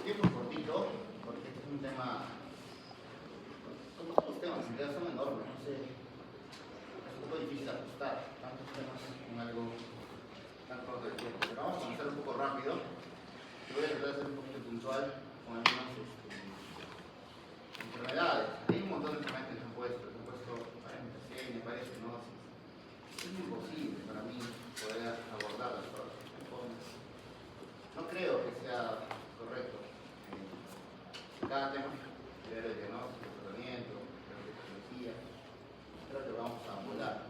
tiempo cortito, porque este es un tema, como todos los temas en realidad son enormes, no sé, es un poco difícil ajustar tantos temas en algo tan corto de tiempo, pero vamos a comenzar un poco rápido. Voy a tratar de ser un poquito puntual con algunas enfermedades. Hay un montón de enfermedades que se han puesto me parece, ¿no? Es imposible para mí poder abordarlas todas. No creo que sea correcto cada tema ver el diagnóstico, el tratamiento, la tecnología. Creo que vamos a volar.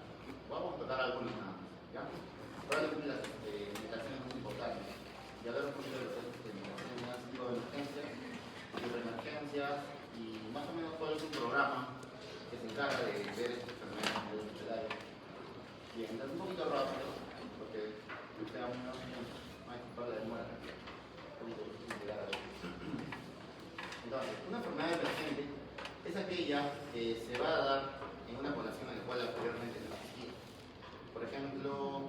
Vamos a tocar algunos nada más, ¿ya? Probablemente las limitaciones muy importantes. Y hablar un poquito de los sistemas de emergencias, de reemergencias y más o menos cuál es un programa que se encarga de ver estas enfermedades a nivel hospitalario. Bien, entonces un poquito rápido, porque usted aún no hay que hablar de demora. Entonces, una enfermedad emergente es aquella que se va a dar en una población en la cual anteriormente no existía. Por ejemplo,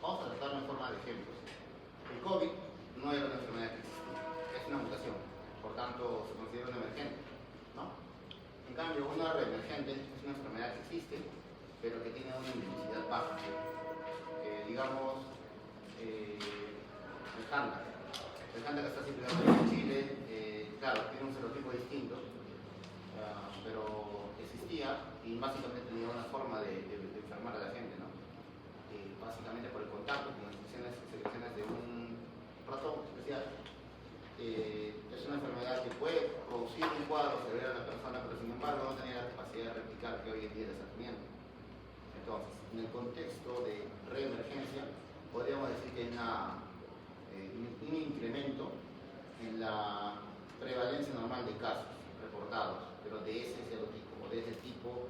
vamos a tratarlo en forma de ejemplos. El COVID no era una enfermedad que existía, es una mutación, por tanto se considera una emergente, ¿no? En cambio, una reemergente es una enfermedad que existe, pero que tiene una intensidad baja. Digamos, el Hanta. El Hanta que está circulando en Chile, claro, tiene un serotipo distinto, pero existía y básicamente tenía una forma de enfermar a la gente, ¿no? Básicamente por el contacto con las secreciones de un ratón especial. Es una enfermedad que puede producir un cuadro severo en la persona, pero sin embargo no tenía la capacidad de replicar que hoy en día está teniendo. Entonces, en el contexto de reemergencia, podríamos decir que hay un incremento en la prevalencia normal de casos reportados, pero de ese serotipo o de ese tipo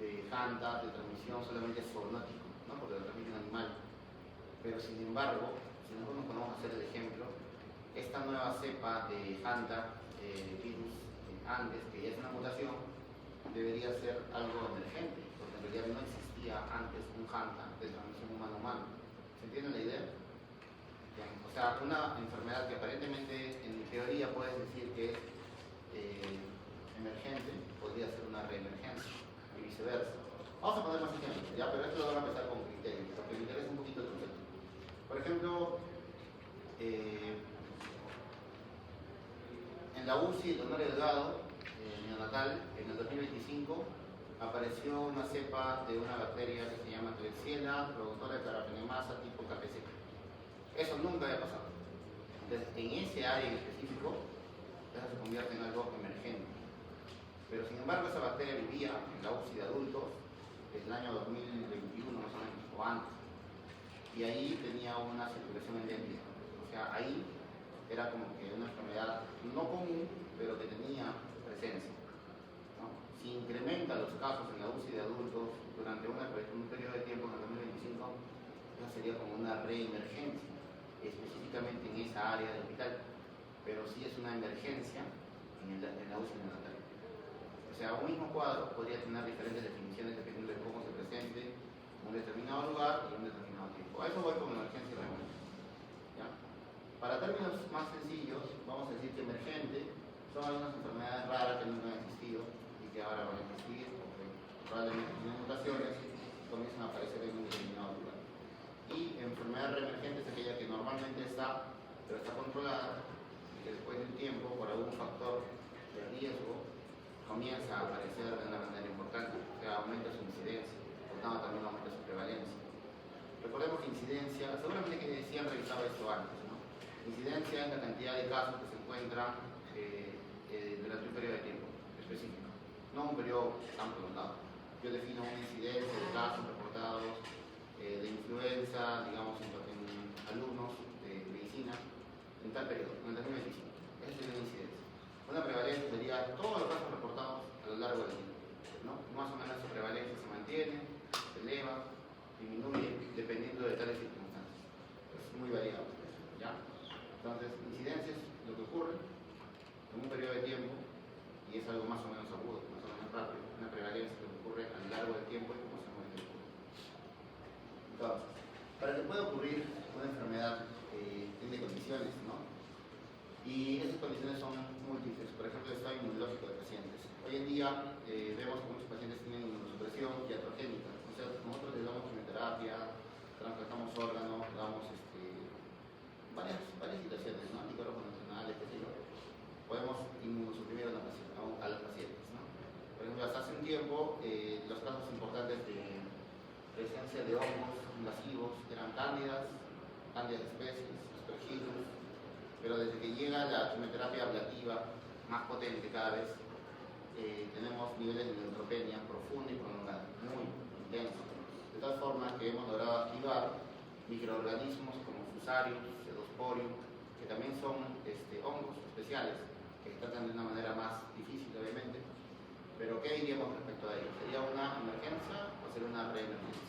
de Hanta de transmisión solamente zoonótico, ¿no? Porque lo transmite un animal. Pero sin embargo, si nosotros nos podemos hacer el ejemplo, esta nueva cepa de Hanta, virus Andes, que ya es una mutación, debería ser algo emergente, porque en realidad no existía antes un Hanta de transmisión humano-humano. ¿Se entiende la idea? Bien. O sea, una enfermedad que aparentemente en teoría puedes decir que es emergente, podría ser una reemergencia y viceversa. Vamos a poner más ejemplos, ¿ya? Pero esto lo vamos a empezar con criterios, porque me interesa un poquito el concepto. Por ejemplo, en la UCI de Honorio Delgado, neonatal, en el 2025, apareció una cepa de una bacteria que se llama Klebsiella, productora de carbapenemasa tipo KPC. Eso nunca había pasado. Entonces, en ese área en específico, eso se convierte en algo emergente. Pero sin embargo, esa bacteria vivía en la UCI de adultos desde el año 2021 más o menos, o antes. Y ahí tenía una circulación endémica. O sea, ahí era como que una enfermedad no común, pero que tenía presencia, ¿no? Si incrementa los casos en la UCI de adultos durante un periodo de tiempo en el 2025, eso sería como una reemergencia, específicamente en esa área del hospital, pero sí es una emergencia en la UCI neonatal. O sea, un mismo cuadro podría tener diferentes definiciones dependiendo de cómo se presente en un determinado lugar y en un determinado tiempo. A eso voy con emergencia y reemergencia, ¿ya? Para términos más sencillos, vamos a decir que emergente son algunas enfermedades raras que nunca han existido y que ahora van a existir, porque probablemente tienen mutaciones comienzan a aparecer en un determinado lugar. Y enfermedad reemergente es aquella que normalmente está, pero está controlada y que después de un tiempo, por algún factor de riesgo, comienza a aparecer de una manera importante, o sea, aumenta su incidencia, por tanto también aumenta su prevalencia. Recordemos que incidencia, seguramente que sí han revisado esto antes, ¿no? Incidencia es la cantidad de casos que se encuentran durante un periodo de tiempo específico, no un periodo tan prolongado. Yo defino una incidencia de casos reportados de influenza, digamos, en alumnos de medicina en tal periodo, en el 2025. Esa sería una incidencia. Una prevalencia sería todos los casos reportados a lo largo del tiempo, ¿no? Más o menos esa prevalencia se mantiene, se eleva, disminuye dependiendo de tales circunstancias. Es muy variable, ¿ya? Entonces, incidencia es lo que ocurre en un periodo de tiempo y es algo más o menos agudo, más o menos rápido. Una prevalencia es lo que ocurre a lo largo del tiempo y cómo se mueve el tiempo. Entonces, para que pueda ocurrir una enfermedad tiene condiciones, ¿no? Y esas condiciones ejemplo, el estado inmunológico de pacientes. Hoy en día vemos que muchos pacientes tienen inmunosupresión iatrogénica. O sea, nosotros les damos quimioterapia, trasplantamos órganos, damos varias situaciones, ¿no? Anticuerpos nacionales, qué sé yo. Podemos inmunosuprimir a los pacientes, ¿no? Por ejemplo, hasta hace un tiempo, los casos importantes de presencia de hongos invasivos eran cándidas especies, aspergillus, pero desde que llega la quimioterapia ablativa, más potente cada vez, tenemos niveles de neutropenia profunda y prolongada, muy intensos. De tal forma que hemos logrado activar microorganismos como Fusarium, Pseudosporium, que también son hongos especiales, que se tratan de una manera más difícil, obviamente. Pero ¿qué diríamos respecto a ello? ¿Sería una emergencia o sería una reemergencia?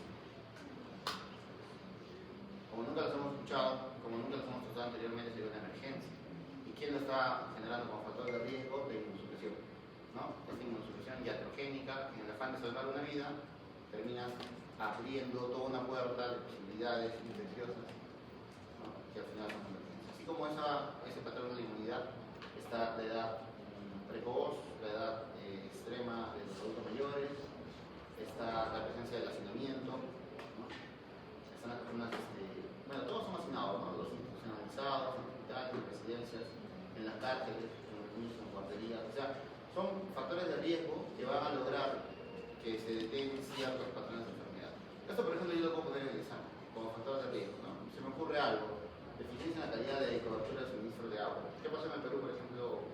Como nunca los hemos escuchado, como nunca los hemos tratado anteriormente, sería una emergencia. ¿Y quién lo está generando como factor de riesgo? De inmunosupresión, ¿no? Esta inmunosupresión iatrogénica, en el afán de salvar una vida, terminas abriendo toda una puerta de posibilidades infecciosas, ¿no? Que al final son emergencias. Así como ese patrón de la inmunidad está la edad precoz, la edad extrema de los adultos mayores, está la presencia del hacinamiento, ¿no? Están las personas, bueno, todos son hacinados, ¿no? Los institucionalizados, en hospitales, en residencias, en las cárceles, en los niños, en guarderías, o sea, son factores de riesgo que van a lograr que se detengan ciertos patrones de enfermedad. Esto, por ejemplo, yo lo puedo poner en el examen, como factor de riesgo, ¿no? Se me ocurre algo, deficiencia en la calidad de cobertura de suministro de agua. ¿Qué pasó en el Perú, por ejemplo,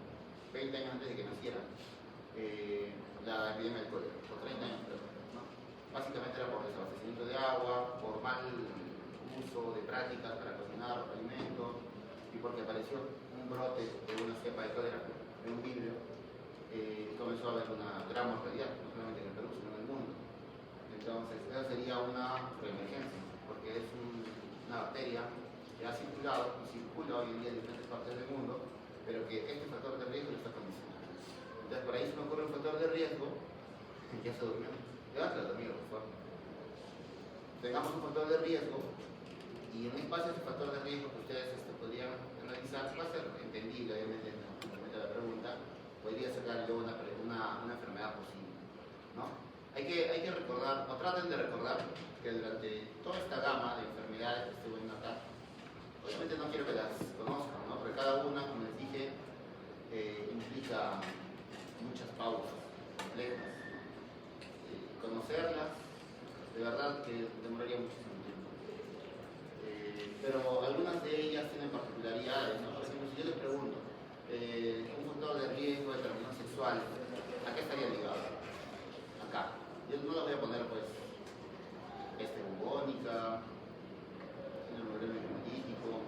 20 años antes de que naciera la epidemia del cólera? Por 30 años, ¿no? Básicamente era por desabastecimiento de agua, por mal uso de prácticas para cocinar los alimentos y porque apareció un brote de una cepa de cólera en un vidrio y comenzó a haber una gran mortalidad, no solamente en el Perú, sino en el mundo. Entonces, esa sería una reemergencia, porque es una bacteria que ha circulado y circula hoy en día en diferentes partes del mundo, pero que este factor de riesgo lo está condicionando. Entonces, por ahí se me ocurre un factor de riesgo, ya se durmió. Levántalo, amigo, por favor. Tengamos un factor de riesgo y en base a ese factor de riesgo que ustedes podrían analizar, va a ser entendible, obviamente, en el momento de la pregunta, podría sacar yo una enfermedad posible, ¿no? Hay que recordar, o traten de recordar, que durante toda esta gama de enfermedades que estoy viendo acá, obviamente no quiero que las conozcan, ¿no? Porque cada una, como les dije, implica muchas pausas complejas. Conocerlas, de verdad que demoraría muchísimo tiempo. Pero algunas de ellas tienen particularidades, ¿no? Por ejemplo, si yo les pregunto, un factor de riesgo de transmisión sexual, ¿a qué estaría ligado? Acá. Yo no lo voy a poner, pues, bubónica, problema hemolítico,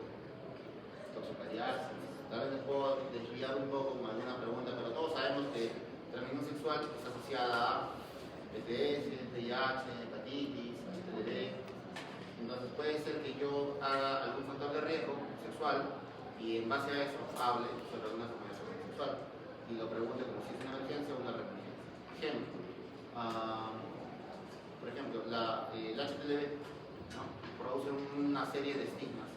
toxoplasmosis. Tal vez les puedo desviar un poco con alguna pregunta, pero todos sabemos que la transmisión sexual está asociada a ETS, VIH, hepatitis, HPV. Entonces puede ser que yo haga algún factor de riesgo sexual y en base a eso hable sobre alguna enfermedad sexual y lo pregunte como si es una emergencia o una reemergencia. Ejemplo, por ejemplo, el HPV, ¿no? Produce una serie de estigmas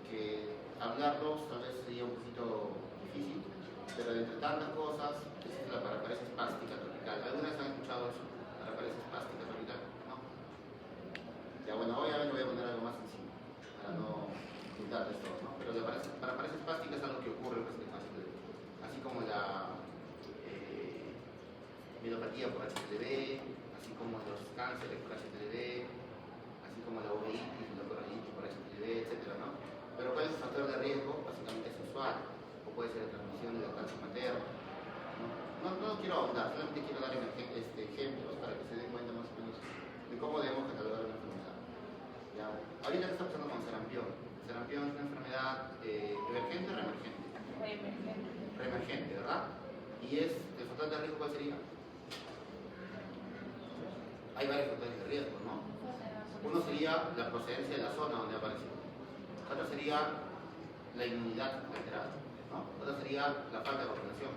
que hablarlos tal vez sería un poquito difícil, pero entre tantas cosas existe la paraparesia espástica tropical. ¿Algunas han escuchado eso? Paraparesia espástica tropical, ¿no? Ya bueno, obviamente voy a poner algo más sencillo para no ocultarles todo, ¿no? Pero la paraparesia espástica es algo que ocurre pues, en HPV, así como la mielopatía por HPV, así como los cánceres por HPV, así como la uveitis, la coronitis por HPV, etc., ¿no? Pero ¿cuál es el factor de riesgo? Básicamente sexual, o puede ser la transmisión de la cáncer materno. No quiero ahondar, solamente quiero dar ejemplos para que se den cuenta más o menos de cómo debemos catalogar una enfermedad. ¿Ya? Ahorita está pasando con sarampión. Sarampión es una enfermedad emergente o reemergente. Reemergente, ¿verdad? Y el factor de riesgo, ¿cuál sería? Hay varios factores de riesgo, ¿no? Uno sería la procedencia de la zona donde apareció. Otro sería la inmunidad alterada, ¿no? Otro sería la falta de vacunación.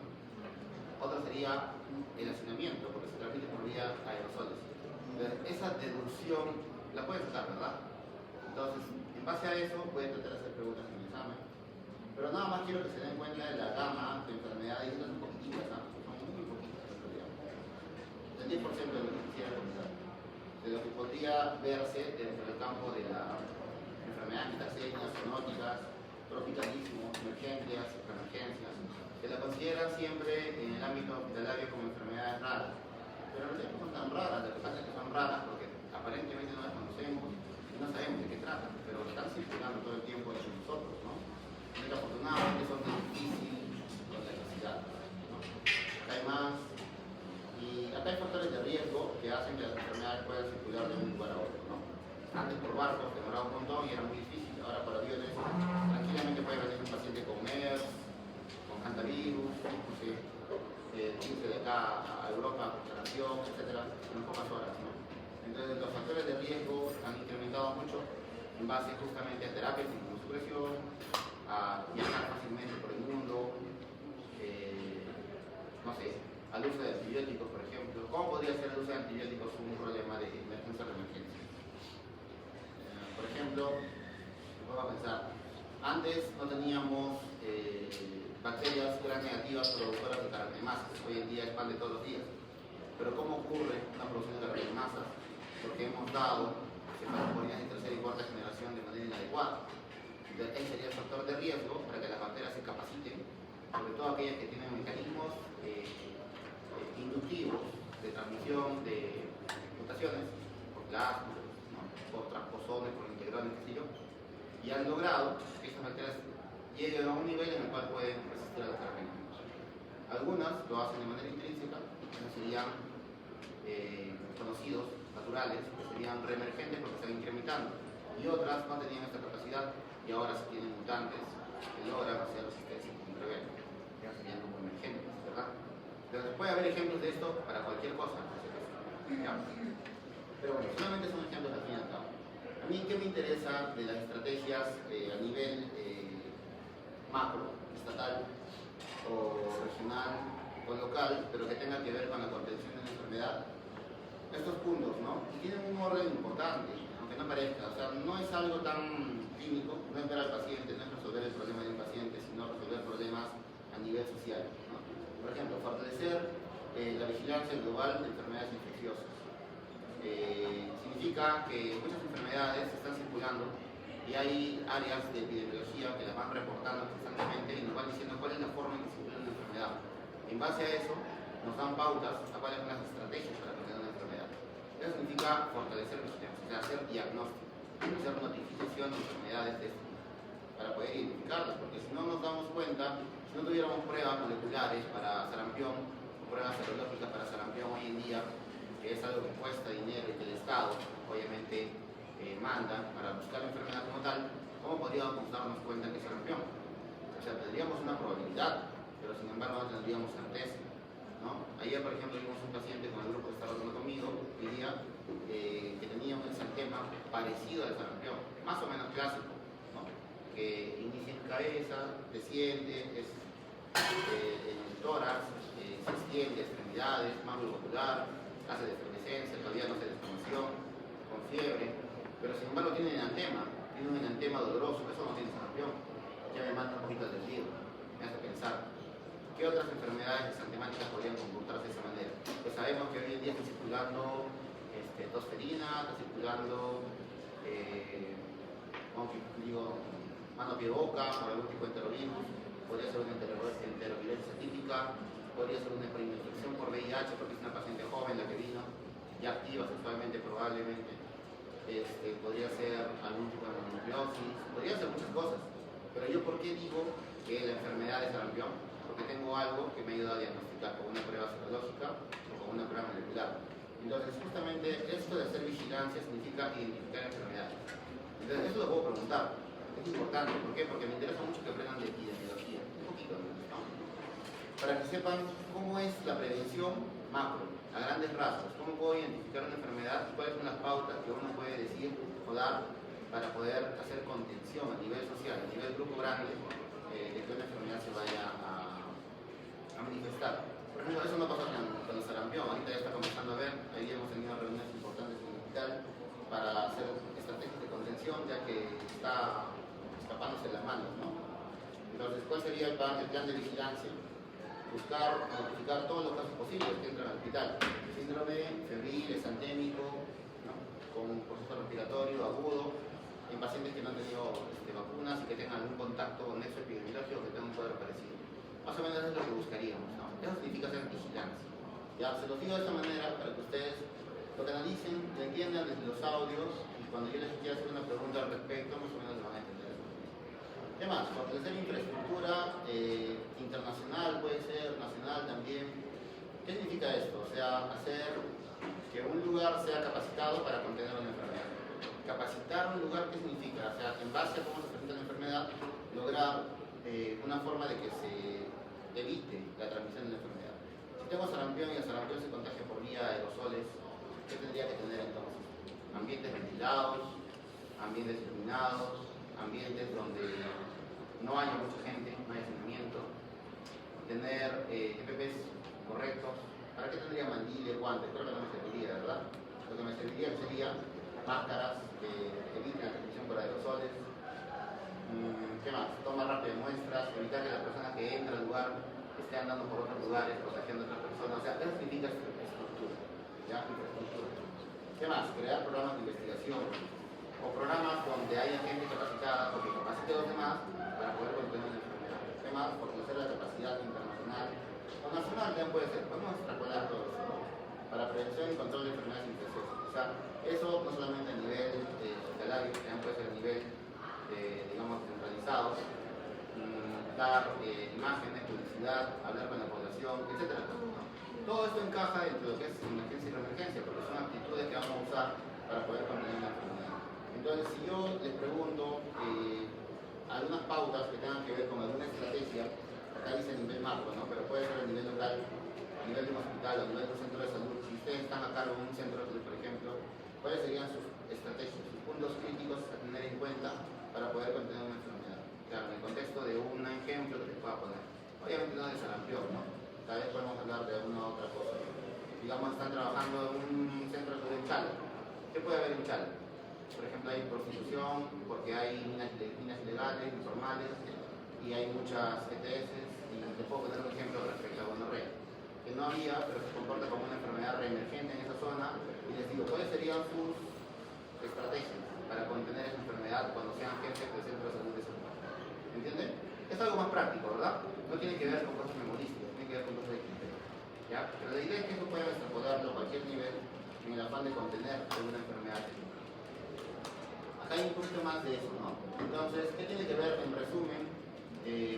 Otro sería el hacinamiento, porque se transmite por vía aerosoles. Entonces, esa deducción la pueden sacar, ¿verdad? Entonces, en base a eso, pueden tratar de hacer preguntas en el examen. Pero nada más quiero que se den cuenta de la gama de enfermedades, y esto es un poco centro de lo que quisiera comentar, de lo que podría verse dentro del campo de la enfermedades metaxenias, zoonóticas, tropicalismo, emergencias, emergencias, que la consideran siempre en el ámbito hospitalario como enfermedades raras. Pero en realidad no son tan raras, lo que pasa es que son raras porque aparentemente no las conocemos y no sabemos de qué tratan, pero están circulando todo el tiempo entre nosotros, ¿no? Y que afortunadamente son de difícil contagiosidad, ¿no? Acá hay más, y acá hay factores de riesgo que hacen que las enfermedades puedan circular de un lugar a otro, ¿no? Antes por barcos demoraba un montón y era muy difícil, ahora por aviones tranquilamente puede venir un paciente con MERS, con hantavirus, no sé, irse de acá a Europa con sarampión, etcétera, en pocas horas, ¿no? Entonces los factores de riesgo han incrementado mucho en base justamente a terapias de inmunosupresión, a viajar fácilmente por el mundo, no sé, al uso de antibióticos, por ejemplo. ¿Cómo podría ser el uso de antibióticos un problema de emergencia o de emergencia? Por ejemplo, vamos a pensar, antes no teníamos bacterias gram negativas productoras de caracteremasas, hoy en día expande todos los días. Pero ¿cómo ocurre una producción de caracteremasas? Porque hemos dado cefaloporinas de tercera y cuarta generación de manera inadecuada. Entonces, ese sería el factor de riesgo para que las bacterias se capaciten, sobre todo aquellas que tienen mecanismos inductivos de transmisión de mutaciones, por plasmidos, ¿no? Por transposones, por integrones, qué sé yo, y han logrado que estas bacterias lleguen a un nivel en el cual pueden resistir a la terapia. Algunas lo hacen de manera intrínseca, que serían conocidos, naturales, que serían reemergentes porque están incrementando, y otras no tenían esta capacidad y ahora sí tienen mutantes que logran hacer resistencia con rebelde, que serían como emergentes, ¿verdad? Entonces puede haber ejemplos de esto para cualquier cosa, ¿ya? Pero bueno, solamente son ejemplos al fin y al cabo. A mí, ¿qué me interesa de las estrategias a nivel macro, estatal o regional o local, pero que tenga que ver con la contención de la enfermedad? Estos puntos, ¿no? Y tienen un orden importante, aunque no parezca. O sea, no es algo tan clínico, no es ver al paciente, no es resolver el problema de un paciente, sino resolver problemas a nivel social, ¿no? Por ejemplo, fortalecer la vigilancia global de enfermedades infecciosas. Significa que muchas enfermedades están circulando y hay áreas de epidemiología que las van reportando constantemente y nos van diciendo cuál es la forma en que circula una enfermedad. En base a eso, nos dan pautas a cuáles son las estrategias para contener una enfermedad. Eso significa fortalecer vigilancia, o sea, hacer diagnóstico, hacer notificación de enfermedades de este tipo, para poder identificarlas, porque si no nos damos cuenta, si no tuviéramos pruebas moleculares para sarampión o pruebas serológicas para sarampión hoy en día, que es algo que cuesta dinero y que el Estado obviamente manda para buscar la enfermedad como tal, ¿cómo podríamos darnos cuenta que es sarampión? O sea, tendríamos una probabilidad, pero sin embargo no tendríamos certeza, ¿no? Ayer, por ejemplo, vimos un paciente con el grupo que estaba hablando conmigo, que decía que tenía un exantema parecido al sarampión, más o menos clásico, ¿no? Que inicia en cabeza, desciende, es en el tórax, se extiende, extremidades, máculo ocular, hace defervescencia, todavía no hace descamación, con fiebre, pero sin embargo tiene un enantema doloroso, eso no tiene sarampión. Ya me manda un poquito del lío, me hace pensar, ¿qué otras enfermedades exantemáticas podrían comportarse de esa manera? Pues sabemos que hoy en día está circulando tosferina, está circulando, mano, pie, boca, por algún tipo de enterovirus, podría ser una enterovirosis atípica, podría ser una preinfección por VIH porque es una paciente joven la que vino, ya activa sexualmente probablemente, podría ser algún tipo de mononucleosis, podría ser muchas cosas. Pero yo, ¿por qué digo que la enfermedad es sarampión? Porque tengo algo que me ayuda a diagnosticar con una prueba serológica o con una prueba molecular. Entonces, justamente esto de hacer vigilancia significa identificar enfermedades. Entonces, eso lo puedo preguntar. Es importante. ¿Por qué? Porque me interesa mucho que aprendan de epidemiología. Un poquito, ¿no? Para que sepan cómo es la prevención macro, a grandes rasgos. Cómo puedo identificar una enfermedad y cuáles son las pautas que uno puede decir o dar para poder hacer contención a nivel social, a nivel grupo grande, de que una enfermedad se vaya a manifestar. Por ejemplo, eso no pasa con el sarampión. Ahorita ya está comenzando a ver, ahí hemos tenido reuniones importantes en el hospital para hacer estrategias de contención, ya que está escapándose de las manos, ¿no? Entonces, ¿cuál sería el plan de vigilancia? buscar notificar todos los casos posibles que entran al hospital. Síndrome febril, exantémico, ¿no? Con proceso respiratorio agudo, en pacientes que no han tenido vacunas y que tengan algún contacto con nexo epidemiológico que tengan un cuadro parecido. Más o menos es lo que buscaríamos, ¿no? Eso significa hacer vigilancia. Ya, se los digo de esta manera para que ustedes lo canalicen, lo entiendan desde los audios y cuando yo les quiera hacer una pregunta al respecto, más o menos lo van a entender. ¿Qué más? Fortalecer infraestructura internacional, puede ser nacional también. ¿Qué significa esto? O sea, hacer que un lugar sea capacitado para contener una enfermedad. Capacitar un lugar, ¿qué significa? O sea, en base a cómo se presenta la enfermedad, lograr una forma de que se evite la transmisión de la enfermedad. Si tengo sarampión y el sarampión se contagia por vía de aerosoles, ¿qué tendría que tener entonces? Ambientes ventilados, ambientes iluminados, ambientes donde no haya mucha gente, no haya hacinamiento, tener EPPs correctos. ¿Para qué tendría mandil, guantes? Creo que no me serviría, ¿verdad? Lo que me serviría sería máscaras que eviten la transmisión por aerosoles. ¿Qué más? Toma rápida de muestras, evitar que la persona que entra al lugar esté andando por otros lugares, contagiando a otras personas. O sea, eso significa estructura, ¿ya? Infraestructura. ¿Qué más? Crear programas de investigación o programas donde haya gente capacitada o que capacite a los demás para poder contener la enfermedad. ¿Qué más? Fortalecer la capacidad internacional o nacional también puede ser. Podemos extrapolar todo eso, ¿no? Para prevención y control de enfermedades infecciosas. O sea, eso no solamente a nivel hospitalario, también puede ser a nivel, digamos, centralizado, dar imágenes, publicidad, hablar con la población, etcétera, ¿no? Todo esto encaja dentro de lo que es emergencia y reemergencia, porque son actitudes que vamos a usar para poder contener la enfermedad. Entonces, si yo les pregunto algunas pautas que tengan que ver con alguna estrategia, acá dice a nivel macro, ¿no? Pero puede ser a nivel local, a nivel de un hospital, a nivel de un centro de salud. Si ustedes están a cargo de un centro de salud, por ejemplo, ¿cuáles serían sus estrategias, sus puntos críticos a tener en cuenta para poder contener una enfermedad? Claro, en el contexto de un ejemplo que les pueda poner. Obviamente no de sarampión, ¿no? Tal vez podemos hablar de alguna otra cosa. Digamos, están trabajando en un centro de salud en Chala. ¿Qué puede haber en Chala? Por ejemplo, hay prostitución, porque hay minas ilegales, informales, y hay muchas ETS, y te puedo poner un ejemplo respecto a gonorrea, que no había, pero se comporta como una enfermedad reemergente en esa zona, y les digo, ¿cuáles serían sus estrategias para contener esa enfermedad cuando sean jefes del centro de salud de esa zona? ¿Entienden? Es algo más práctico, ¿verdad? No tiene que ver con cosas memorísticas, tiene que ver con cosas de criterio, ¿ya? Pero la idea es que eso pueda extrapolarlo a cualquier nivel en el afán de contener alguna enfermedad. Acá hay un poquito más de eso, ¿no? Entonces, ¿qué tiene que ver, en resumen,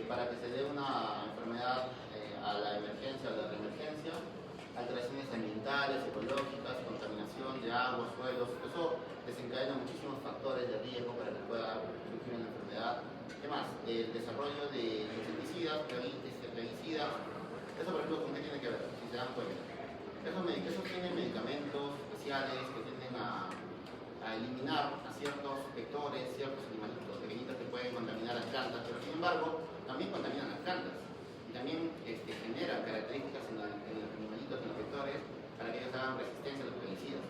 para que se dé una enfermedad a la emergencia o la reemergencia? Alteraciones ambientales, ecológicas, contaminación de agua, suelos, eso desencadena muchísimos factores de riesgo para que pueda surgir una enfermedad. ¿Qué más? El desarrollo de insecticidas, plaguicidas. Eso, por ejemplo, ¿con qué tiene que ver? Si se dan cuenta. Esos tienen medicamentos especiales que tienden a eliminar a ciertos vectores, ciertos animalitos pequeñitos que pueden contaminar las plantas, pero sin embargo también contaminan las plantas y también generan características en los animalitos, en los vectores, para que ellos hagan resistencia a los plaguicidas.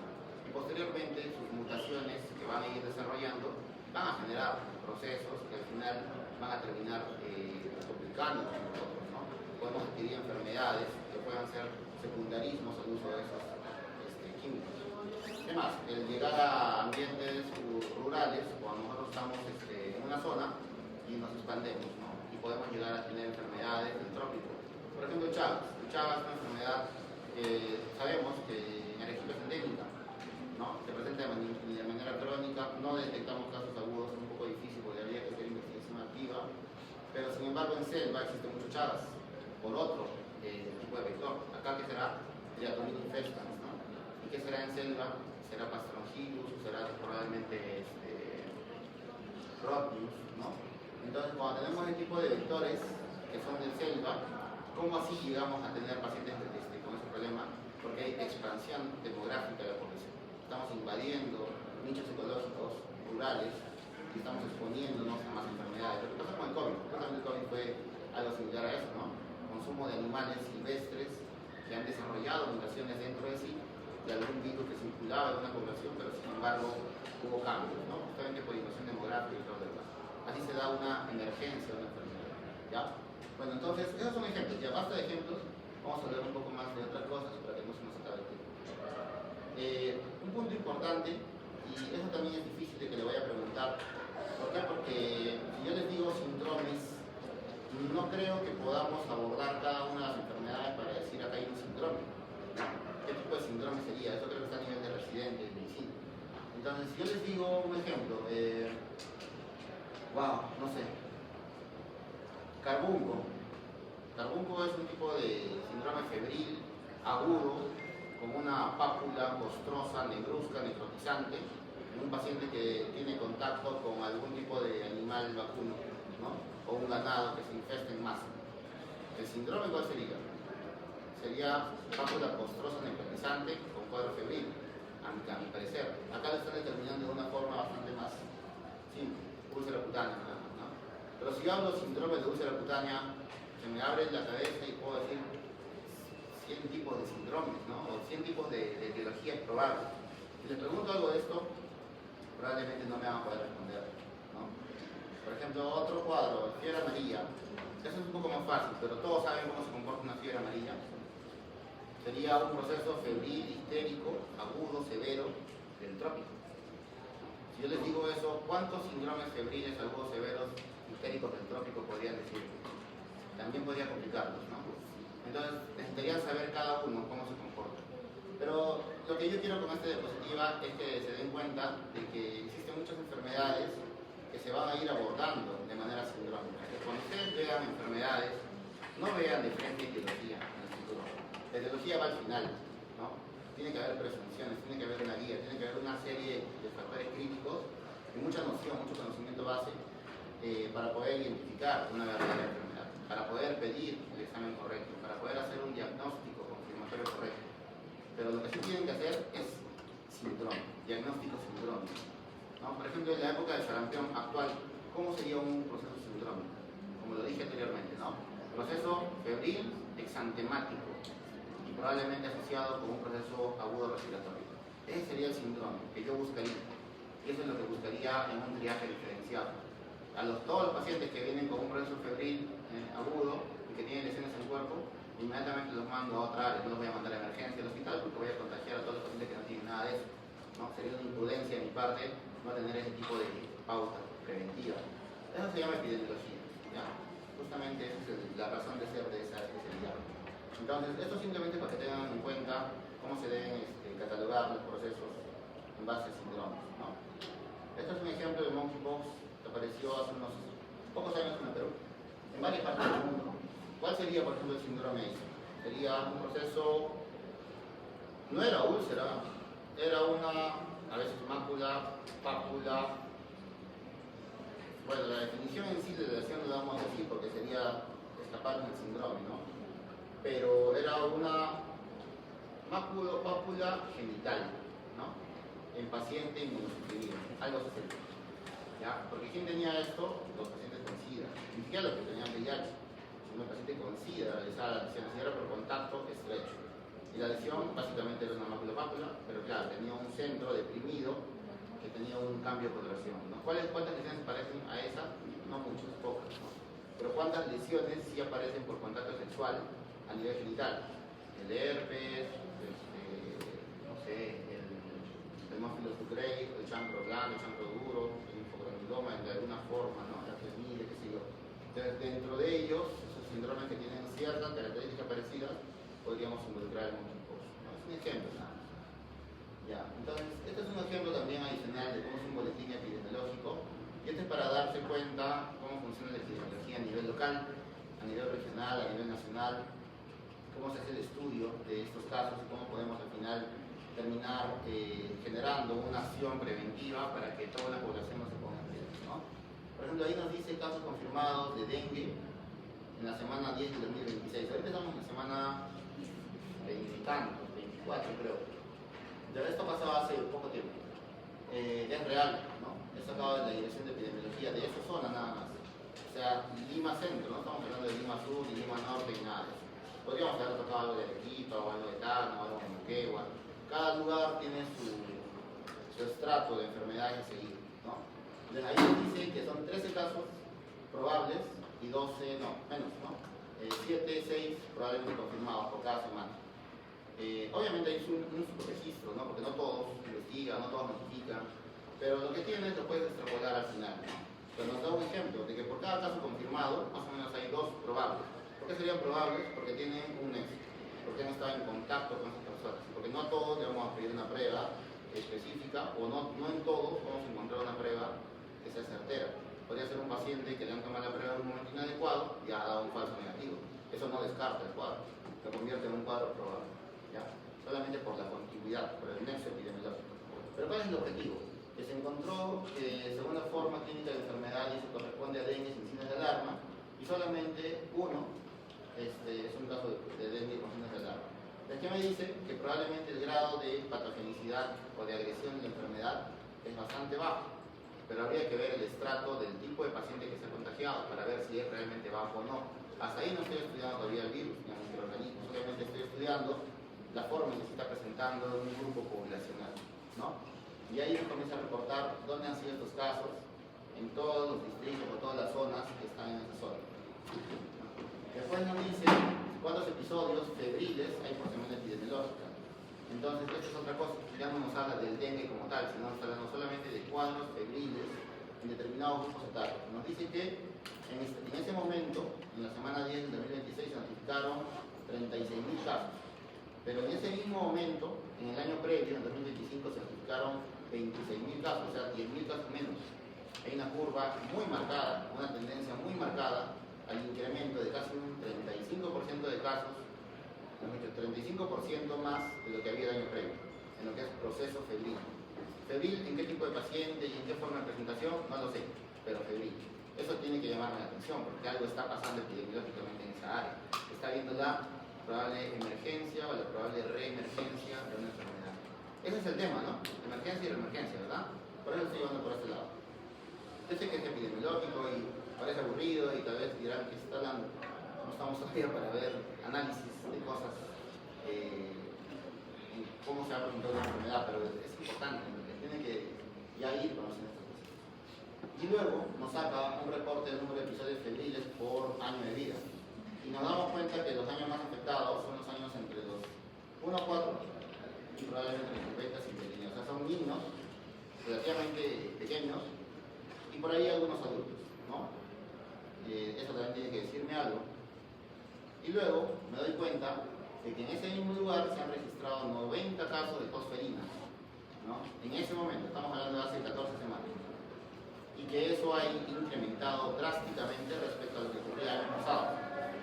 Y posteriormente sus mutaciones que van a ir desarrollando van a generar procesos que al final van a terminar complicando con nosotros, ¿no? Podemos adquirir enfermedades que puedan ser secundarismos al uso de esos químicos. ¿Qué más? El llegar a ambientes rurales, cuando nosotros estamos en una zona y nos expandemos, ¿no? Y podemos llegar a tener enfermedades del trópico. Por ejemplo, Chagas. Chagas es una enfermedad que sabemos que en Arequipa es endémica, ¿no? Se presenta de manera crónica, no detectamos casos agudos, es un poco difícil porque habría que hacer investigación activa, pero sin embargo en selva existe mucho Chagas por otro tipo de vector. Acá, ¿qué será? Triatomina infestans, ¿no? ¿Y qué será en selva? Será Pastrongilus, será probablemente Rhodnius, ¿no? Entonces, cuando tenemos este tipo de vectores que son de selva, ¿cómo así llegamos a tener pacientes con ese problema? Porque hay expansión demográfica de la población. Estamos invadiendo nichos ecológicos rurales y estamos exponiéndonos a más enfermedades. Lo que pasó con el COVID, justamente el COVID fue algo similar a eso, ¿no? Consumo de animales silvestres que han desarrollado mutaciones dentro de sí de algún virus que circulaba en una población, pero sin embargo hubo cambios, ¿no? Justamente por inversión demográfica y todo lo demás. Así se da una emergencia, una enfermedad, ¿ya? Bueno, entonces, esos son ejemplos, ya basta de ejemplos, vamos a hablar un poco más de otras cosas para que no se nos acabe el tiempo. Un punto importante, y eso también es difícil de que le vaya a preguntar, ¿por qué? Porque si yo les digo síndromes, no creo que podamos abordar cada una de las enfermedades para decir acá hay un síndrome. ¿Qué tipo de síndrome sería? Eso creo que está a nivel de residente de medicina. Entonces, si yo les digo un ejemplo, no sé, carbunco. Carbunco es un tipo de síndrome febril, agudo, con una pápula costrosa, negruzca, necrotizante, en un paciente que tiene contacto con algún tipo de animal vacuno, ¿no? O un ganado que se infesta en masa. ¿El síndrome cuál sería? Sería pápula costrosa, necrotizante, con cuadro febril, a mi parecer. Acá lo están determinando de una forma bastante más simple, úlcera cutánea, ¿no? Pero si yo hablo síndrome de úlcera cutánea, se me abre la cabeza y puedo decir 100 tipos de síndromes, ¿no? O 100 tipos de etiologías probables. Si les pregunto algo de esto, probablemente no me van a poder responder, ¿no? Por ejemplo, otro cuadro, fiebre amarilla. Eso es un poco más fácil, pero todos saben cómo se comporta una fiebre amarilla. Sería un proceso febril, histérico, agudo, severo, del trópico. Si yo les digo eso, ¿cuántos síndromes febriles, agudos, severos, histéricos del trópico podrían decir? También podría complicarlos, ¿no? Entonces, necesitarían saber cada uno cómo se comporta. Pero lo que yo quiero con esta diapositiva es que se den cuenta de que existen muchas enfermedades que se van a ir abordando de manera sindrómica. Que cuando ustedes vean enfermedades, no vean de frente etiología en el futuro. La etiología va al final, ¿no? Tiene que haber presunciones, tiene que haber una guía, tiene que haber una serie de factores críticos y mucha noción, mucho conocimiento base para poder identificar una verdadera enfermedad, para poder pedir el examen correcto, para poder hacer un diagnóstico confirmatorio correcto. Pero lo que sí tienen que hacer es síndrome, diagnóstico sindrómico, ¿no? Por ejemplo, en la época del sarampión actual, ¿cómo sería un proceso sindrómico? Como lo dije anteriormente, ¿no? Proceso febril exantemático y probablemente asociado con un proceso agudo respiratorio. Ese sería el síndrome que yo buscaría. Y eso es lo que buscaría en un triaje diferenciado. Todos los pacientes que vienen con un proceso febril agudo y que tienen lesiones en el cuerpo, inmediatamente los mando a otra área. No los voy a mandar a emergencia al hospital porque voy a contagiar a todos los pacientes que no tienen nada de eso, ¿no? Sería una imprudencia de mi parte no tener ese tipo de pauta preventiva. Eso se llama epidemiología, ¿ya? Justamente esa es la razón de ser de esa especialidad. Entonces, esto simplemente para que tengan en cuenta cómo se deben catalogar los procesos en base a síndromes, ¿no? Este es un ejemplo de monkeypox que apareció hace unos pocos años en el Perú, en varias partes del mundo. ¿Cuál sería, por ejemplo, el síndrome ese? Sería un proceso, no era úlcera, era una, a veces mácula, pápula. Bueno, la definición en sí de la lesión lo vamos a decir porque sería escapar del síndrome, ¿no? Pero era una pápula genital, ¿no? En paciente inmunosuprimido, algo así sería, ¿ya? Porque ¿quién tenía esto? Los pacientes con SIDA, ni siquiera los que tenían VIH. Un paciente con SIDA realizaba la lesión, si era por contacto estrecho. Y la lesión básicamente era una mácula, pero claro, tenía un centro deprimido que tenía un cambio de coloración, ¿no? ¿Cuántas lesiones parecen a esa? No muchas, pocas, ¿no? Pero ¿cuántas lesiones sí aparecen por contacto sexual a nivel genital? El herpes, no sé, el Haemophilus ducreyi, el chancro blando, el chancro duro, el linfogranuloma de alguna forma, ¿no? La plasmide, qué sé yo. Entonces, dentro de ellos, síndromes que tienen ciertas características parecidas, podríamos involucrar el monkeypox, ¿no? Es un ejemplo, ¿no? Ya, entonces, este es un ejemplo también adicional de cómo es un boletín epidemiológico, y este es para darse cuenta cómo funciona la epidemiología a nivel local, a nivel regional, a nivel nacional, cómo se hace el estudio de estos casos y cómo podemos al final terminar generando una acción preventiva para que toda la población no se ponga en riesgo, ¿no? Por ejemplo, ahí nos dice casos confirmados de dengue en la semana 10 del 2026. Ahorita estamos en la semana 20 y tantos, 24 creo. Ya esto pasaba hace poco tiempo. Ya es real, ¿no? He sacado de la Dirección de Epidemiología de esa zona nada más. O sea, Lima Centro, no estamos hablando de Lima Sur, ni Lima Norte, ni nada de eso. Podríamos haber tocado algo de Arequipa, o algo de Tacna, o algo de Moquegua. Cada lugar tiene su estrato de enfermedades a seguir, ¿no? Entonces ahí nos dice que son 13 casos probables y 12, no, menos, ¿no? 7, 6 probablemente confirmados por cada semana. Obviamente hay un subregistro, ¿no? Porque no todos investigan, no todos notifican, pero lo que tienes lo puedes extrapolar al final, ¿no? Pero nos da un ejemplo de que por cada caso confirmado, más o menos hay 2 probables. ¿Por qué serían probables? Porque tienen un nexo, porque han estado en contacto con esas personas, porque no a todos le vamos a pedir una prueba específica, o no en todos vamos a encontrar una prueba que sea certera. Podría ser un paciente que le han tomado la prueba en un momento inadecuado y ha dado un falso negativo. Eso no descarta el cuadro, lo convierte en un cuadro probable, ¿ya? Solamente por la continuidad, por el nexo epidemiológico. Pero ¿cuál es el objetivo? Que se encontró que según la forma clínica de la enfermedad y se corresponde a dengue sin signos de alarma, y solamente uno es un caso de dengue con signos de alarma. El que me dice que probablemente el grado de patogenicidad o de agresión de la enfermedad es bastante bajo, pero habría que ver el estrato del tipo de paciente que se ha contagiado para ver si es realmente bajo o no. Hasta ahí no estoy estudiando todavía el virus ni el microorganismo, solamente estoy estudiando la forma en que se está presentando en un grupo poblacional, ¿no? Y ahí se comienza a reportar dónde han sido estos casos en todos los distritos o todas las zonas que están en esa zona. Después nos dice cuántos episodios febriles hay por semana epidemiológica. Entonces, esto es otra cosa, ya no nos habla del dengue como tal, sino nos habla solamente de cuadros febriles en determinados grupos etarios. Nos dice que en ese momento, en la semana 10 del 2026, se notificaron 36.000 casos. Pero en ese mismo momento, en el año previo, en 2025, se notificaron 26.000 casos, o sea, 10.000 casos menos. Hay una curva muy marcada, una tendencia muy marcada al incremento de casi un 35% de casos, 35% más de lo que había el año previo, en lo que es proceso febril. Febril, ¿en qué tipo de paciente y en qué forma de presentación? No lo sé, pero febril. Eso tiene que llamarme la atención, porque algo está pasando epidemiológicamente en esa área. Está viendo la probable emergencia o la probable reemergencia de una enfermedad. Ese es el tema, ¿no? Emergencia y reemergencia, ¿verdad? Por eso estoy llevando por este lado. Yo sé que es epidemiológico y parece aburrido y tal vez dirán que se está hablando. No estamos todavía para ver análisis de cosas, cómo se ha presentado una enfermedad, pero es importante, tiene que ya ir conociendo estas cosas. Y luego nos saca un reporte del número de episodios febriles por año de vida. Y nos damos cuenta que los años más afectados son los años entre los 1 a 4 y probablemente los 50 y 50 niños. O sea, son niños relativamente pequeños y por ahí algunos adultos, ¿no? Eso también tiene que decirme algo. Y luego me doy cuenta de que en ese mismo lugar se han registrado 90 casos de tos ferina, ¿no? En ese momento, estamos hablando de hace 14 semanas. Y que eso ha incrementado drásticamente respecto a lo que ocurría el año pasado.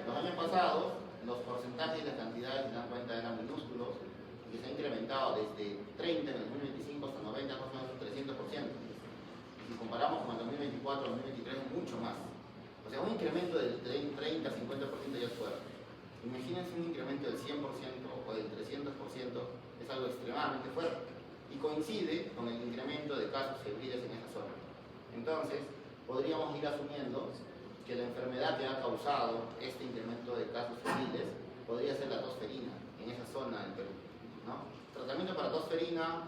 Los años pasados, los porcentajes y las cantidades, se dan cuenta, eran minúsculos y se ha incrementado desde 30 en el 2025 hasta 90, más o menos un 300%. Y si comparamos con el 2024 2023, es mucho más. O sea, un incremento del 30 a 50% ya es fuerte. Imagínense un incremento del 100% o del 300%, es algo extremadamente fuerte. Y coincide con el incremento de casos febriles en esa zona. Entonces, podríamos ir asumiendo que la enfermedad que ha causado este incremento de casos febriles podría ser la tos ferina en esa zona del Perú, ¿no? Tratamiento para tos ferina,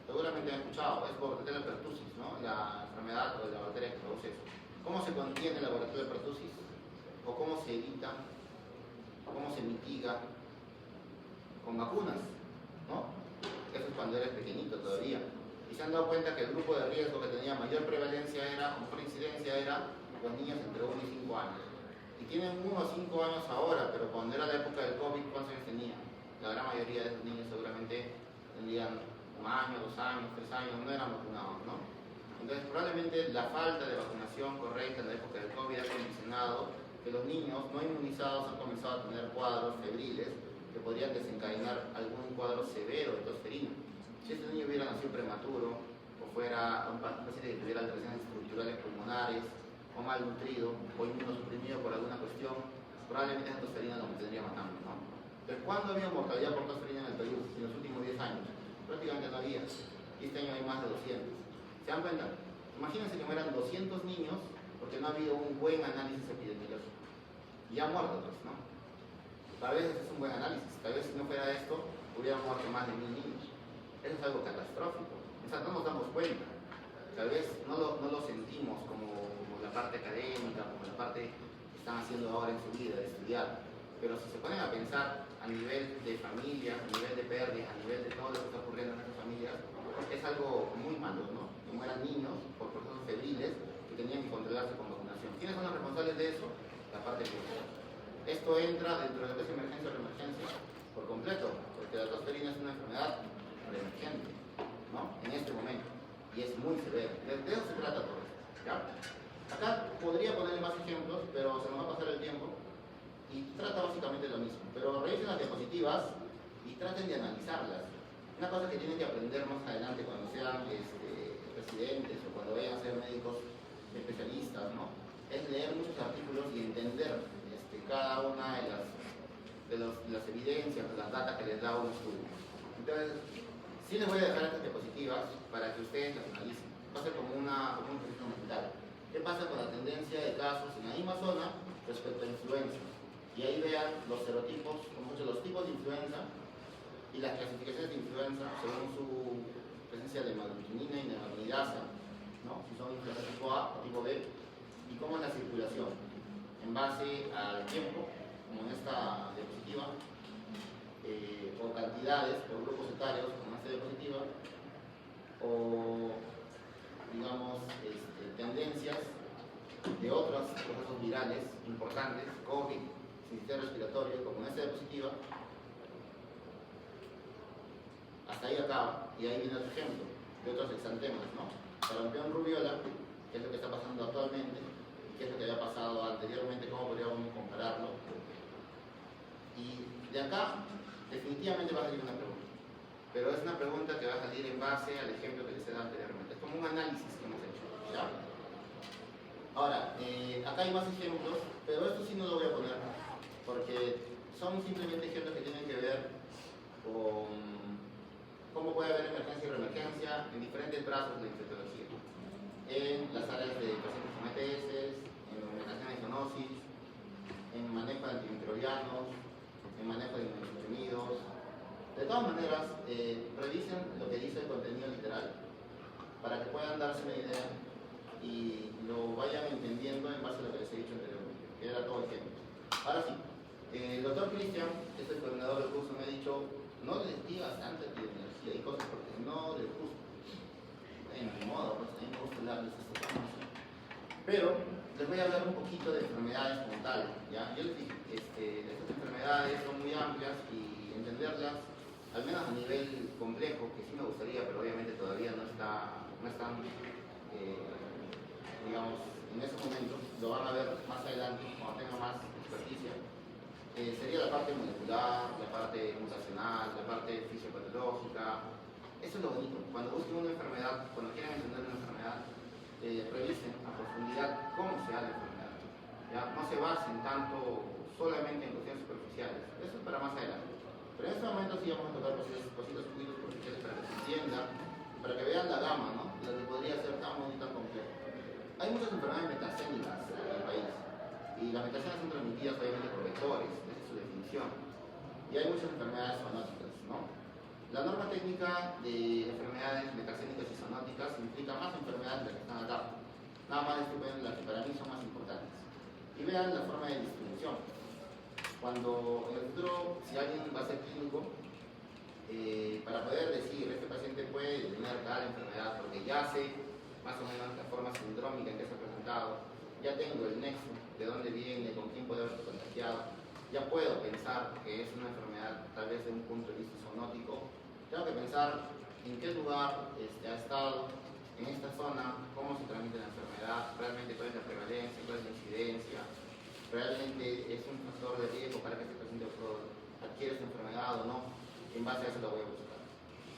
seguramente han escuchado, es por la pertussis, ¿no? La enfermedad o la bacteria que produce eso. ¿Cómo se contiene la bacteria de pertussis? ¿O cómo se evita? ¿Cómo se mitiga? Con vacunas, ¿no? Eso es cuando eres pequeñito todavía. Y se han dado cuenta que el grupo de riesgo que tenía mayor prevalencia era, o mejor incidencia era, los niños entre 1 y 5 años. Y tienen 1 a 5 años ahora, pero cuando era la época del COVID, ¿cuántos años tenían? La gran mayoría de esos niños seguramente tendrían 1 año, 2 años, 3 años, no eran vacunados, ¿no? Entonces, probablemente la falta de vacunación correcta en la época del COVID ha condicionado que los niños no inmunizados han comenzado a tener cuadros febriles que podrían desencadenar algún cuadro severo de tos ferina. Si este niño hubiera nacido prematuro o fuera un paciente que tuviera alteraciones estructurales pulmonares o malnutrido o inmunosuprimido por alguna cuestión, probablemente esa tos ferina lo tendría matando, ¿no? Entonces, ¿cuándo ha habido mortalidad por tos ferina en el Perú? En los últimos 10 años. Prácticamente no había. Y este año hay más de 200. ¿Se dan cuenta? Imagínense que mueran 200 niños porque no ha habido un buen análisis epidemiológico. Y han muerto otros, ¿no? Tal vez ese es un buen análisis. Tal vez si no fuera esto, hubieran muerto más de 1000 niños. Eso es algo catastrófico. O sea, no nos damos cuenta. Tal vez no lo sentimos como la parte académica, como la parte están haciendo ahora en su vida, de estudiar. Pero si se ponen a pensar a nivel de familia, a nivel de pérdidas, a nivel de todo lo que está ocurriendo en esas familias, es algo muy malo, ¿no? Como eran niños por procesos febriles que tenían que controlarse con vacunación. ¿Quiénes son los responsables de eso? La parte pública. Esto entra dentro de lo que es emergencia o reemergencia por completo, porque la tos ferina es una enfermedad reemergente, ¿no? En este momento. Y es muy severa. De eso se trata todo esto, ¿ya? Acá podría poner más ejemplos, pero se nos va a pasar el tiempo. Y trata básicamente lo mismo. Pero revisen las diapositivas y traten de analizarlas. Una cosa que tienen que aprender más adelante cuando sean residentes o cuando vayan a ser médicos especialistas, ¿no? Es leer muchos artículos y entender cada una de las evidencias, de las datas que les da un estudio. Entonces, sí les voy a dejar estas diapositivas para que ustedes las analicen. Va a ser como un ejercicio mental. ¿Qué pasa con la tendencia de casos en la misma zona respecto a influenza? Y ahí vean los serotipos, como muchos los tipos de influenza y las clasificaciones de influenza según su presencia de hemaglutinina y neuraminidasa, ¿no? Si son influenza tipo A o tipo B, y cómo es la circulación en base al tiempo, como en esta diapositiva, por cantidades, por grupos etarios, como en esta diapositiva, o digamos tendencias de otros procesos virales importantes, COVID, sistema respiratorio, como en esta diapositiva. Hasta ahí acaba, y ahí viene otro ejemplo de otros exantemas, ¿no? Sarampión rubiola, que es lo que está pasando actualmente, y qué es lo que había pasado anteriormente, cómo podríamos compararlo. Y de acá, definitivamente va a salir una pregunta, pero es una pregunta que va a salir en base al ejemplo que les he dado anteriormente. Es como un análisis que hemos hecho, ¿ya? Ahora, acá hay más ejemplos, pero esto sí no lo voy a poner, porque son simplemente ejemplos que tienen que ver con cómo puede haber emergencia y reemergencia en diferentes brazos de infectología. En las áreas de pacientes con ETS, en medicación de zoonosis, en manejo de antimicrobianos, en manejo de inmunosuprimidos. De todas maneras, revisen lo que dice el contenido literal para que puedan darse una idea y lo vayan entendiendo en base a lo que les he dicho anteriormente, que era todo el ejemplo. Ahora sí, el doctor Cristian, que es el coordinador del curso, me ha dicho: no les digas tanta epidemiología y cosas porque no les gusta. En mi modo, pues a mí me gusta hablarles de estos temas. Pero les voy a hablar un poquito de enfermedades como tal, ¿ya? Yo les dije, estas enfermedades son muy amplias y entenderlas, al menos a nivel complejo, que sí me gustaría, pero obviamente todavía no están, digamos, en ese momento, lo van a ver más adelante, cuando tenga más experticia. Sería la parte molecular, la parte mutacional, la parte fisiopatológica. Eso es lo bonito. Cuando busquen una enfermedad, cuando quieran entender una enfermedad, revisen a profundidad cómo se da la enfermedad. ¿Ya? No se basen tanto solamente en cuestiones superficiales. Eso es para más adelante. Pero en este momento sí vamos a tocar cositas poquitos superficiales para que se entienda, para que vean la gama, ¿no? Lo que podría ser tan bonito y tan complejo. Hay muchas enfermedades metacénicas en el país. Y las metacénicas son transmitidas obviamente por vectores, esa es su definición. Y hay muchas enfermedades zoonóticas, ¿no? La norma técnica de enfermedades metacénicas y zoonóticas implica más enfermedades de las que están acá. Nada más estupendo las que para mí son más importantes. Y vean la forma de distribución. Cuando en el futuro, si alguien va a ser clínico, para poder decir, este paciente puede tener tal enfermedad, porque ya sé más o menos la forma sindrómica en que se ha presentado, ya tengo el nexo de dónde viene, con quién puede haberse contagiado, ya puedo pensar que es una enfermedad tal vez de un punto de vista zoonótico. Tengo que pensar en qué lugar ha estado, en esta zona, cómo se transmite la enfermedad, realmente cuál es la prevalencia, cuál es la incidencia, realmente es un factor de riesgo para que este paciente adquiera esta enfermedad o no. En base a eso lo voy a buscar.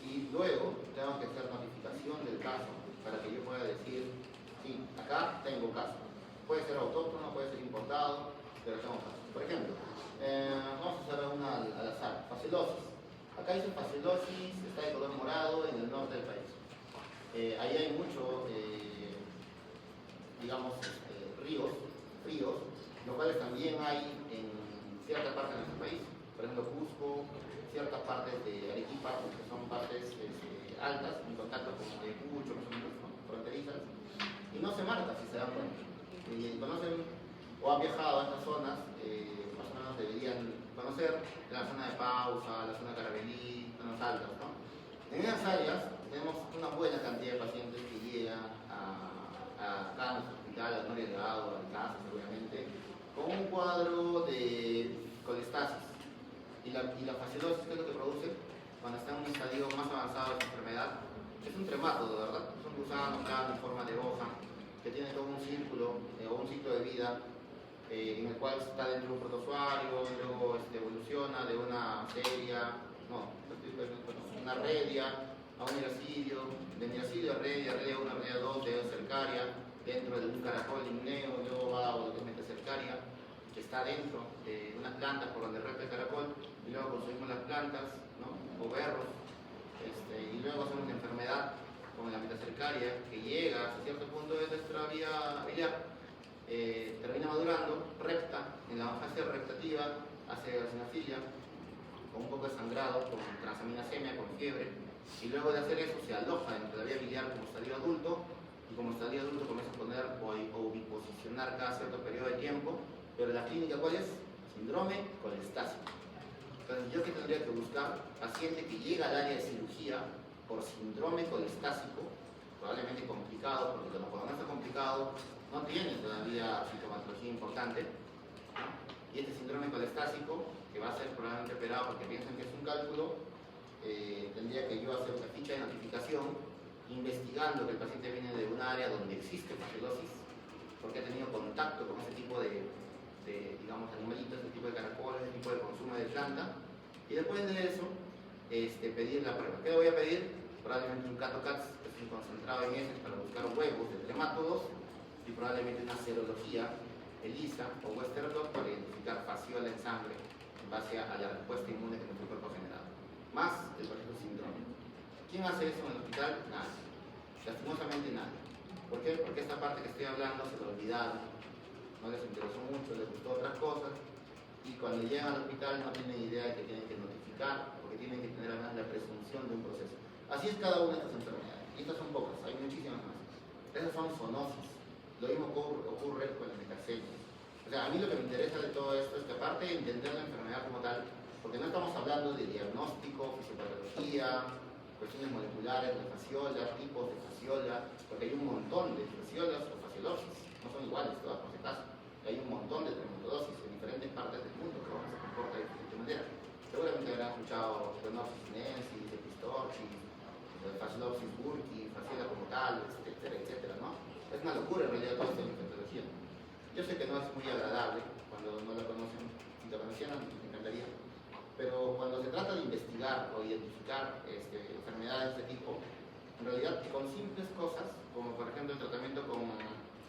Y luego tengo que hacer notificación del caso para que yo pueda decir: sí, acá tengo caso. Puede ser autóctono, puede ser importado, pero tengo caso. Por ejemplo, vamos a hacer una al azar: facilosis. Acá dice facilosis, está de color morado en el norte del país. Ahí hay mucho, digamos, ríos fríos, los cuales también hay en cierta parte de nuestro país. Por ejemplo, Cusco, ciertas partes de Arequipa, que son partes altas, en contacto con Ayacucho, más o menos, ¿no? Fronterizas, y no se marca, si se dan cuenta. Y conocen o han viajado a estas zonas, más o menos deberían conocer la zona de Pausa, la zona de Carabalí, zonas altas, ¿no? En esas áreas tenemos una buena cantidad de pacientes que llegan acá a nuestro hospital, a Noria Delgado, a casa seguramente, con un cuadro de colestasis. Y la fasciolosis, ¿qué es lo que produce? Cuando está en un estadio más avanzado de su enfermedad, es un tremátodo, ¿verdad? Es un gusano plano en forma de hoja que tiene todo un círculo o un ciclo de vida en el cual está dentro de un protozoario, luego evoluciona de una seria, una redia a un miracidio, de miracidio a redia 1, redia 2, de cercaria, dentro de un caracol ligneo, luego va a lo que es metacercaria, que está dentro de unas plantas por donde repte el caracol, y luego consumimos las plantas, ¿no? O berros, y luego hacemos la enfermedad como la metacercaria, que llega hasta cierto punto de nuestra vía biliar, termina madurando, repta, en la fase reptativa, hace eosinofilia, con un poco de sangrado, con transaminasemia, con fiebre, y luego de hacer eso se aloja dentro de la vía biliar como estadio adulto, y como estadio adulto comienza a poner o biposicionar cada cierto periodo de tiempo, pero la clínica ¿cuál es? Síndrome colestásico. Entonces, ¿yo qué tendría que buscar? Paciente que llega al área de cirugía por síndrome colestásico, probablemente complicado, porque cuando no está complicado, no tiene todavía sintomatología importante, ¿no? Y este síndrome colestásico, que va a ser probablemente operado porque piensan que es un cálculo, tendría que yo hacer una ficha de notificación, investigando que el paciente viene de un área donde existe fasciolosis, porque ha tenido contacto con ese tipo de digamos, animalitos, ese tipo de caracoles, ese tipo de consumo de planta, y después de eso, pedir la prueba. ¿Qué le voy a pedir? Probablemente un CAT-OCATS, que es un concentrado en heces para buscar huevos de tremátodos, y probablemente una serología, ELISA o Western blot, para identificar fasciola en sangre en base a la respuesta inmune que nuestro cuerpo ha generado. Más el proceso síndrome. ¿Quién hace eso en el hospital? Nadie. Lastimosamente nadie. ¿Por qué? Porque esta parte que estoy hablando se lo olvidaron, no les interesó mucho, les gustó otras cosas, y cuando llegan al hospital no tienen idea de que tienen que notificar, porque tienen que tener además la presunción de un proceso. Así es cada una de estas enfermedades, y estas son pocas, hay muchísimas más. Esas son zoonosis. Lo mismo ocurre con las metaxemias. O sea, a mí lo que me interesa de todo esto es que aparte de entender la enfermedad como tal, porque no estamos hablando de diagnóstico, fisiopatología, cuestiones moleculares de fasciola, tipos de fasciola, porque hay un montón de fasciolas o fasciolosis, no son iguales todas por si acaso. Hay un montón de trematodisis en diferentes partes del mundo que se comporta de diferente manera. Seguramente habrán escuchado Stenosis sinensis, Epistorchis, Fasciolopsis burki, fasciola como tal, etcétera, etcétera, ¿no? Es una locura en realidad toda esta infectología. Yo sé que no es muy agradable cuando no la conocen, si la conocieran me encantaría, pero cuando se trata de investigar o identificar enfermedades de este tipo, en realidad con simples cosas, como por ejemplo el tratamiento con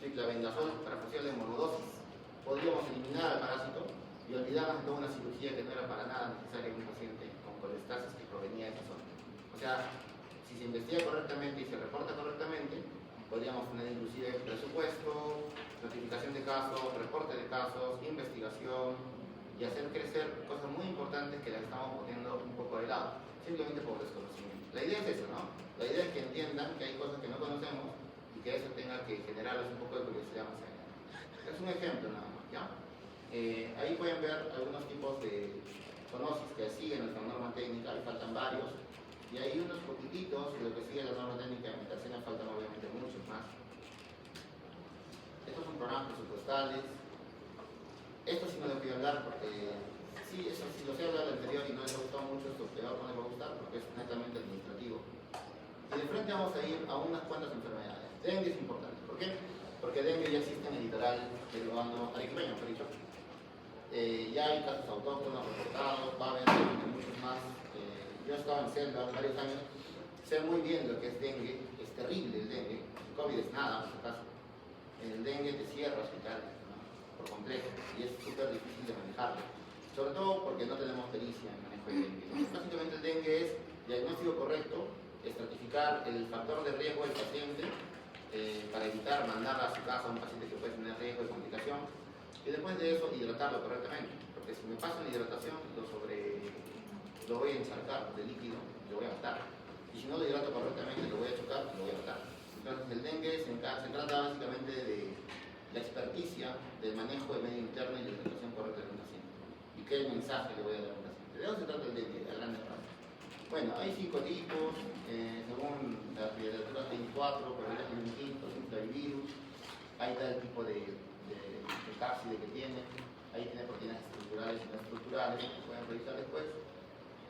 ciclavendazol para fasciola de monodosis, podríamos eliminar al parásito y olvidarnos de toda una cirugía que no era para nada necesaria en un paciente con colestasis que provenía de esa zona. O sea, si se investiga correctamente y se reporta correctamente, podríamos tener inclusive presupuesto, notificación de casos, reporte de casos, investigación y hacer crecer cosas muy importantes que las estamos poniendo un poco de lado, simplemente por desconocimiento. La idea es eso, ¿no? La idea es que entiendan que hay cosas que no conocemos y que eso tenga que generarles un poco de curiosidad más allá. Es un ejemplo nada más, ¿ya? Ahí pueden ver algunos tipos de zoonosis que siguen nuestra norma técnica, y faltan varios. Y hay unos poquititos de lo que sigue la norma técnica de metaxemia, faltan obviamente muchos más. Estos son programas presupuestales. Esto sí no les voy a hablar porque, sí, eso sí, los he hablado anterior y no les ha gustado mucho, esto peor no les va a gustar porque es netamente administrativo. Y de frente vamos a ir a unas cuantas enfermedades. Dengue es importante. ¿Por qué? Porque dengue ya existe en el litoral peruano, arequipeño, mejor dicho. Ya hay casos autóctonos reportados, va a haber muchos más. Yo he estado en Selva varios años, sé muy bien lo que es dengue, es terrible el dengue, el COVID es nada, por si acaso. El dengue te cierra hospitales, ¿no? Por completo, y es súper difícil de manejarlo, sobre todo porque no tenemos pericia en manejo del dengue, ¿no? Básicamente el dengue es diagnóstico correcto, estratificar el factor de riesgo del paciente para evitar mandar a su casa a un paciente que puede tener riesgo de complicación, y después de eso hidratarlo correctamente, porque si me paso la hidratación lo voy a encharcar de líquido, lo voy a matar. Y si no lo hidrato correctamente, lo voy a chocar, lo voy a matar. Entonces el dengue se trata básicamente de la experticia del manejo del medio interno y la alimentación correcta del paciente. ¿Y qué mensaje le voy a dar al paciente? ¿De dónde se trata el dengue? A grandes rasgos. Bueno, hay 5 tipos, según la literatura hay 4, pero hay un quinto, flavivirus, hay tal tipo de cápside que tiene, ahí tiene proteínas estructurales y no estructurales, que pueden revisar después.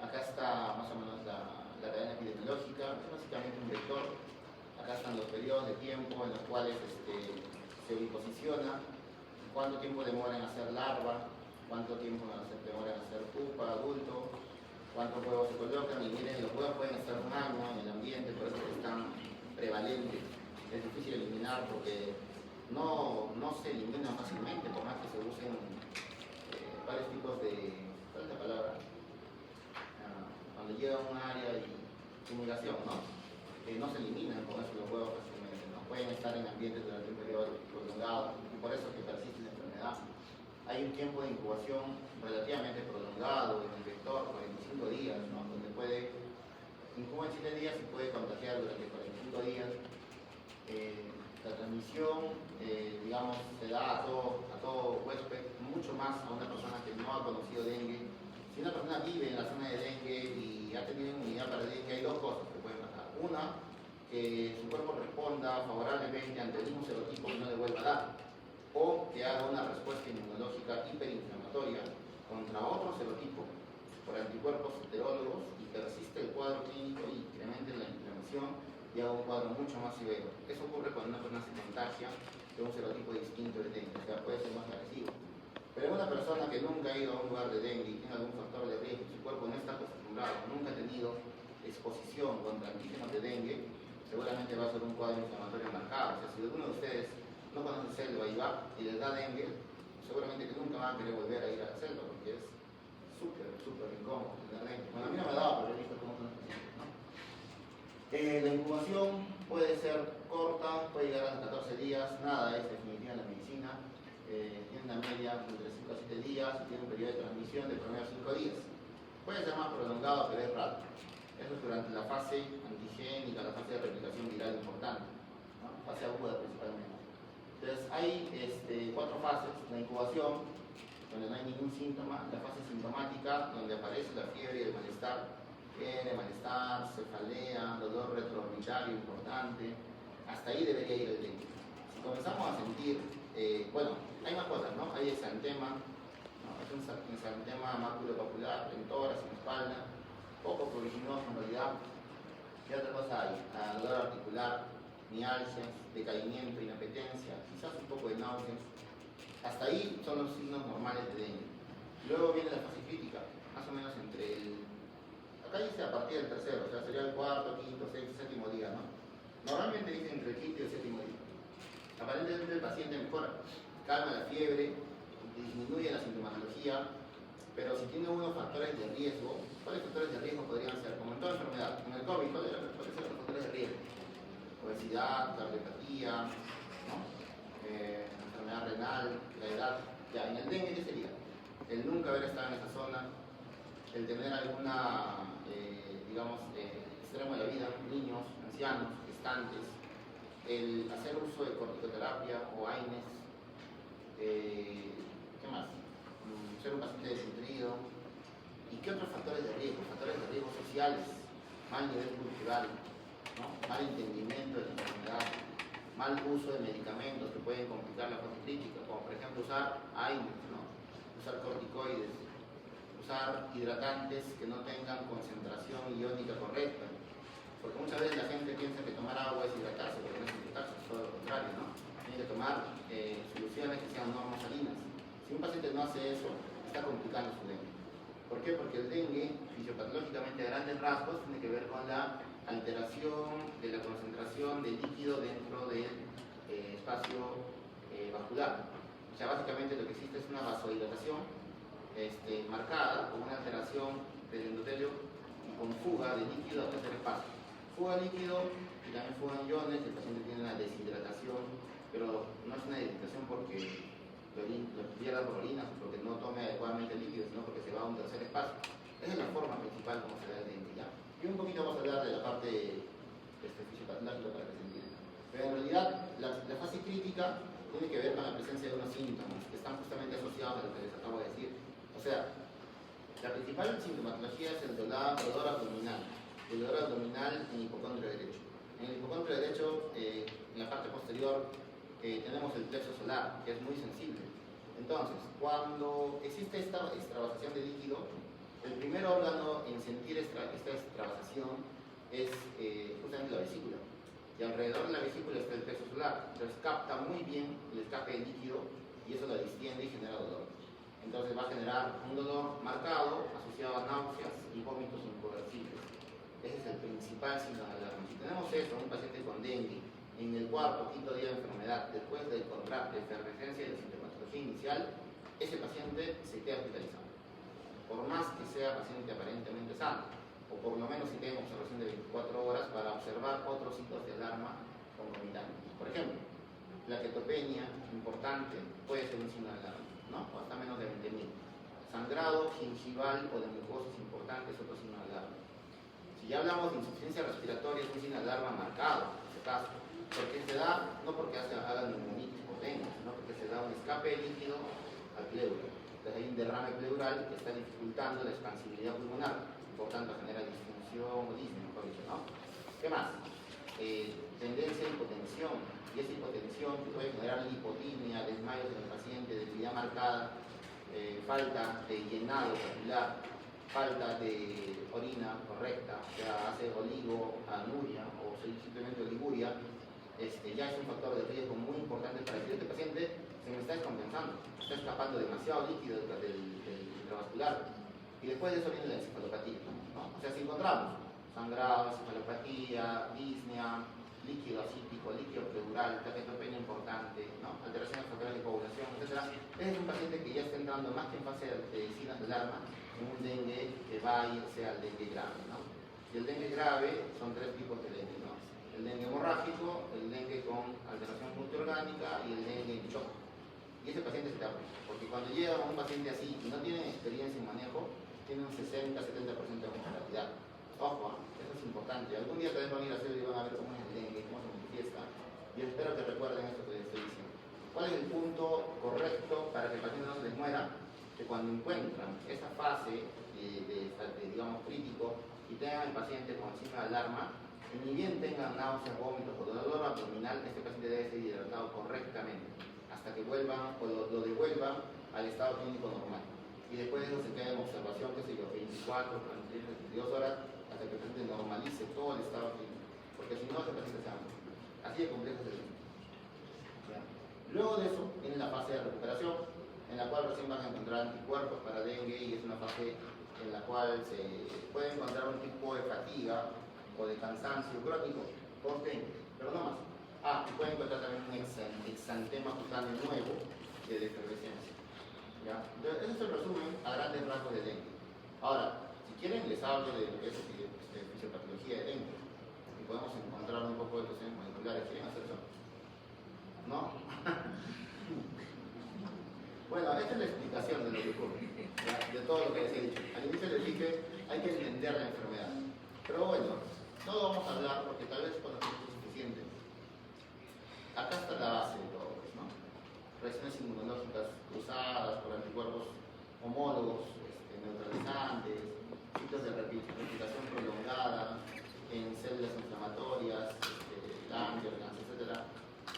Acá está más o menos la cadena epidemiológica, es básicamente un vector. Acá están los periodos de tiempo en los cuales se posiciona, cuánto tiempo demora en hacer larva, cuánto tiempo demora en hacer pupa, adulto, cuántos huevos se colocan. Y miren, los huevos pueden estar un año en el ambiente, por eso están prevalentes. Es difícil eliminar porque no se eliminan fácilmente, por más que se usen varios tipos de, ¿cuál es la palabra? Cuando llega a un área y fumigación, ¿no? No se eliminan con eso los huevos fácilmente, no pueden estar en ambientes durante un periodo prolongado y por eso es que persiste la enfermedad. Hay un tiempo de incubación relativamente prolongado en el vector, 45 días, ¿no? Donde incuba en 7 días y puede contagiar durante 45 días. La transmisión, digamos, se da a todo huésped, mucho más a una persona que no ha conocido dengue. Si una persona vive en la zona de dengue y ha tenido inmunidad para dengue, hay 2 cosas que pueden pasar. Una, que su cuerpo responda favorablemente ante el mismo serotipo que no le vuelva a dar, o que haga una respuesta inmunológica hiperinflamatoria contra otro serotipo por anticuerpos heterólogos y persiste el cuadro clínico y incremente la inflamación y haga un cuadro mucho más severo. Eso ocurre cuando una persona se contagia de un serotipo distinto de dengue, o sea, puede ser más agresivo. Pero una persona que nunca ha ido a un lugar de dengue y tiene algún factor de riesgo, su cuerpo no está acostumbrado, nunca ha tenido exposición contra antígenos de dengue, seguramente va a ser un cuadro inflamatorio marcado. O sea, si alguno de ustedes no conoce selva y va y les da dengue, seguramente que nunca van a querer volver a ir a la selva porque es súper incómodo tener dengue. Bueno, a mí no me ha dado, pero he visto cómo son los pacientes, ¿no? La incubación puede ser corta, puede llegar a 14 días, nada es definitiva en la medicina. Tiene una media entre 5 a 7 días y tiene un periodo de transmisión de promedio 5 días. Puede ser más prolongado, pero es raro. Eso es durante la fase antigénica, la fase de replicación viral importante, ¿no? Fase aguda principalmente. Entonces hay 4 fases: la incubación, donde no hay ningún síntoma; la fase sintomática, donde aparece la fiebre y el malestar, cefalea, dolor retroorbitario importante. Hasta ahí debería ir el dengue. Si comenzamos a sentir, bueno, hay más cosas, ¿no? Hay exantema, ¿no? Es un exantema maculopapular en tórax, en espalda, poco pruriginoso en realidad. ¿Qué otra cosa hay? Dolor articular, mialgias, decaimiento, inapetencia, quizás un poco de náuseas. Hasta ahí son los signos normales de dengue. Luego viene la fase crítica, más o menos acá dice a partir del tercero, o sea, sería el cuarto, quinto, sexto, séptimo día, ¿no? Normalmente dice entre el quinto y el séptimo día. Aparentemente el paciente mejora, calma la fiebre, disminuye la sintomatología, pero si tiene unos factores de riesgo, ¿cuáles factores de riesgo podrían ser? Como en toda enfermedad, en el COVID, ¿cuáles son los factores de riesgo? Obesidad, cardiopatía, ¿no? Enfermedad renal, la edad. Ya, en el dengue, ¿qué sería? El nunca haber estado en esa zona, el tener alguna, extremo de la vida, niños, ancianos, gestantes, el hacer uso de corticoterapia o AINES, ¿qué más? Ser un paciente desnutrido. ¿Y qué otros factores de riesgo? Factores de riesgo sociales, mal nivel cultural, ¿no? Mal entendimiento de la enfermedad, mal uso de medicamentos que pueden complicar la fase crítica, como por ejemplo usar AINES, ¿no? Usar corticoides, usar hidratantes que no tengan concentración iónica correcta, porque muchas veces la gente piensa que tomar agua es hidratarse, pero no es hidratarse, es todo lo contrario, ¿no? Tiene que tomar soluciones que sean normosalinas. Si un paciente no hace eso, está complicando su dengue. ¿Por qué? Porque el dengue, fisiopatológicamente a grandes rasgos, tiene que ver con la alteración de la concentración de líquido dentro del espacio vascular. O sea, básicamente lo que existe es una vasodilatación marcada con una alteración del endotelio y con fuga de líquido a tercer espacio. Fuga de líquido y también fuga de iones. El paciente tiene una deshidratación, pero no es una deshidratación porque lo pierda por orina, porque no tome adecuadamente el líquido, sino porque se va a un tercer espacio. Esa es la forma principal como se da el dengue, ¿ya? Y un poquito vamos a hablar de la parte fisiopatológica para que se entienda. Pero en realidad la fase crítica tiene que ver con la presencia de unos síntomas que están justamente asociados a lo que les acabo de decir. O sea, la principal sintomatología es el dolor abdominal. El dolor abdominal en el hipocondrio derecho. En el hipocondrio derecho, en la parte posterior, tenemos el plexo solar, que es muy sensible. Entonces, cuando existe esta extravasación de líquido, el primer órgano en sentir esta extravasación es justamente la vesícula. Y alrededor de la vesícula está el plexo solar. Entonces capta muy bien el escape de líquido y eso lo distiende y genera dolor. Entonces va a generar un dolor marcado asociado a náuseas y vómitos inconversibles. Ese es el principal síntoma de alarma. Si tenemos eso, un paciente con dengue, en el cuarto o quinto día de enfermedad, después del contraste de efervescencia y de sintomatología inicial, ese paciente se queda hospitalizado. Por más que sea paciente aparentemente sano, o por lo menos si tenga observación de 24 horas para observar otros signos de alarma concomitantes. Por ejemplo, plaquetopenia importante puede ser un signo de alarma, ¿no? O hasta menos de 20.000. Sangrado gingival o de mucosis importante es otro signo de alarma. Si ya hablamos de insuficiencia respiratoria, es un signo de alarma marcado, en este caso, porque se da, no porque haga neumonitis potente, sino porque se da un escape de líquido al pleuro. Entonces hay un derrame pleural que está dificultando la expansibilidad pulmonar, por tanto genera disfunción o disnea, mejor dicho, ¿no? ¿Qué más? Tendencia a hipotensión, y esa hipotensión que puede generar lipotimia, desmayos en el paciente, debilidad marcada, falta de llenado capilar, falta de orina correcta, o sea, hace oligoanuria o simplemente oliguria, ya es un factor de riesgo muy importante para decir: este paciente se me está descompensando, está escapando demasiado líquido del intravascular, y después de eso viene la encefalopatía, ¿no? O sea, si encontramos sangrado, encefalopatía, disnea, líquido asítico, líquido pleural, plaquetopenia importante, ¿no? Alteraciones factores de coagulación, etc. Este es un paciente que ya está entrando más que en fase de signos de alarma, en un dengue que va a irse al dengue grave, ¿no? Y el dengue grave son tres tipos de dengue, ¿no? El dengue hemorrágico, el dengue con alteración multiorgánica y el dengue en shock. Y ese paciente se tapa, porque cuando llega un paciente así y no tiene experiencia en manejo, tiene un 60-70% de mortalidad. Ojo, eso es importante. Algún día también van a ir a hacer y van a ver cómo es el dengue, cómo se manifiesta. Y espero que recuerden esto que les estoy diciendo. ¿Cuál es el punto correcto para que el paciente no se les muera? Que cuando encuentran esta fase digamos, crítico y tengan al paciente con signo de alarma, ni bien tengan náuseas, vómitos o dolor abdominal, este paciente debe ser hidratado correctamente hasta que vuelvan o lo devuelvan al estado clínico normal. Y después de eso se queda en observación, qué sé yo, 24, 48, 72 horas, hasta que el paciente normalice todo el estado clínico. Porque si no, ese paciente se va a morir. Así de complejo es el tema. Luego de eso viene la fase de recuperación, en la cual recién van a encontrar anticuerpos para dengue, y es una fase en la cual se puede encontrar un tipo de fatiga o de cansancio crónico por dengue, pero no más. Y pueden encontrar también un exantema cutáneo nuevo de efervescencia. ¿Ya? Entonces, ese es el resumen a grandes rasgos de dengue. Ahora, si quieren, les hablo de lo que es fisiopatología de dengue, y podemos encontrar un poco de cuestiones moleculares. ¿Quieren hacer eso? ¿No? Bueno, esta es la explicación de lo que ocurre, ¿ya? De todo lo que les he dicho. Al inicio les dije, hay que entender la enfermedad. Pero bueno, no vamos a hablar porque tal vez conocemos lo suficiente. Acá está la base de todo, ¿no? Reacciones inmunológicas cruzadas por anticuerpos homólogos, neutralizantes, sitios de replicación prolongada en células inflamatorias, ganglios, etc.,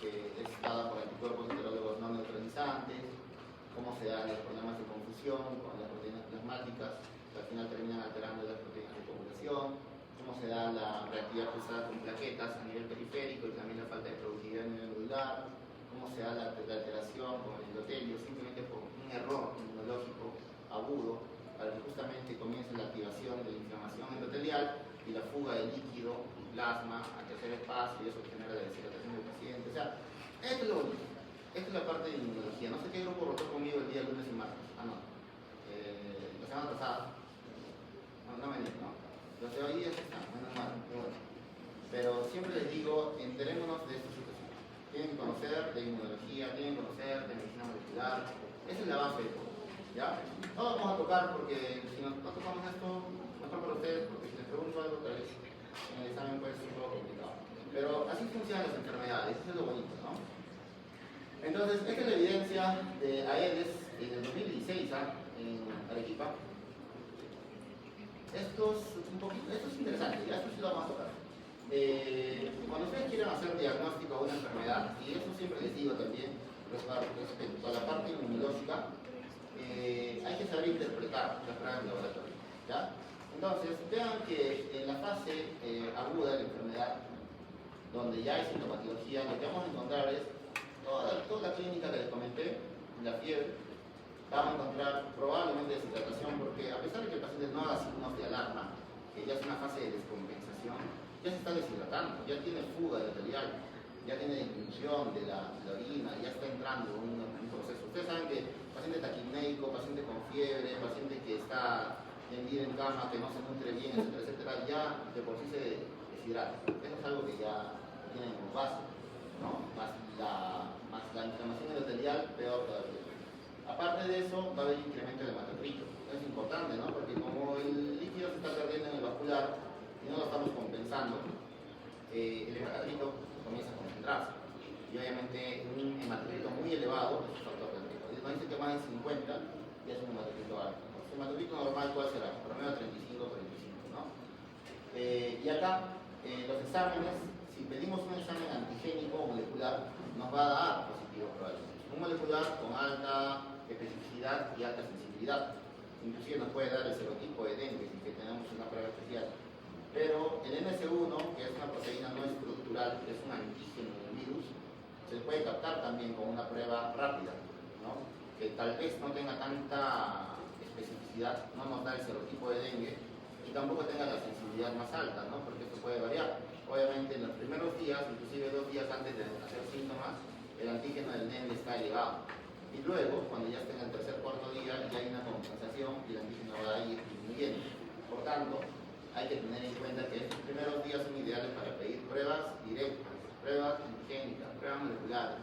que es dada por anticuerpos heterólogos no neutralizantes, cómo se dan los problemas de confusión con las proteínas plasmáticas, que al final terminan alterando las proteínas de coagulación, cómo se da la reactividad cruzada con plaquetas a nivel periférico y también la falta de productividad a nivel medular, cómo se da la alteración con el endotelio simplemente por un error inmunológico agudo, para que justamente comience la activación de la inflamación endotelial y la fuga de líquido y plasma a tercer espacio, y eso genera la deshidratación del paciente. O sea, esto es lo bonito. Esta es la parte de inmunología. No sé qué grupo rotó conmigo el día lunes y martes. No. La semana pasada. No me digas, ¿no? Los de hoy ya están, menos mal. Pero siempre les digo, enterémonos de esta situación. Tienen que conocer de inmunología, tienen que conocer de medicina molecular. Esa es la base de todo. ¿Ya? No lo vamos a tocar porque si no tocamos esto, mejor para ustedes, porque si les pregunto algo, tal vez en el examen puede ser un poco complicado. Pero así funcionan las enfermedades, eso es lo bonito, ¿no? Entonces, esta es la evidencia de Aedes en el 2016 en Arequipa. Esto es interesante, ya esto sí lo vamos a tocar. Cuando ustedes quieren hacer diagnóstico a una enfermedad, y eso siempre les digo también, respecto a la parte inmunológica, hay que saber interpretar las pruebas de laboratorio, ¿ya? Entonces, vean que en la fase aguda de la enfermedad, donde ya hay sintomatología, lo que vamos a encontrar es toda la clínica que les comenté, la fiebre, vamos a encontrar probablemente deshidratación, porque a pesar de que el paciente no haga signos de alarma, que ya es una fase de descompensación, ya se está deshidratando, ya tiene fuga de material, ya tiene disminución de la orina, ya está entrando un proceso. Ustedes saben que paciente taquipneico, paciente con fiebre, paciente que está tendido en cama, que no se nutre bien, etcétera, etcétera, ya de por sí se deshidrata. Eso es algo que ya tienen como base, ¿no? Más la inflamación endotelial, peor todavía. Aparte de eso, va a haber incremento del hematocrito. Es importante, ¿no? Porque como el líquido se está perdiendo en el vascular y no lo estamos compensando, el hematocrito comienza a concentrarse. Y obviamente un hematocrito muy elevado es un factor de riesgo. Nos dice que más de 50 ya es un hematocrito alto. El hematocrito normal, ¿cuál será? Promedio 35 45, ¿no? Y acá, los exámenes, si pedimos un examen antigénico o molecular, nos va a dar positivo probablemente. Un molecular con alta especificidad y alta sensibilidad. Inclusive nos puede dar el serotipo de dengue si que tenemos una prueba especial. Pero el NS1, que es una proteína no estructural, que es un antígeno del virus, se puede captar también con una prueba rápida, ¿no? Que tal vez no tenga tanta especificidad, no nos da el serotipo de dengue y tampoco tenga la sensibilidad más alta, ¿no? Porque esto puede variar. Obviamente en los primeros días, inclusive 2 días antes de hacer síntomas, el antígeno del dengue está elevado. Y luego, cuando ya esté en el tercer o cuarto día, ya hay una compensación y el antígeno va a ir disminuyendo. Por tanto, hay que tener en cuenta que estos primeros días son ideales para pedir pruebas directas, pruebas antigénicas, pruebas moleculares.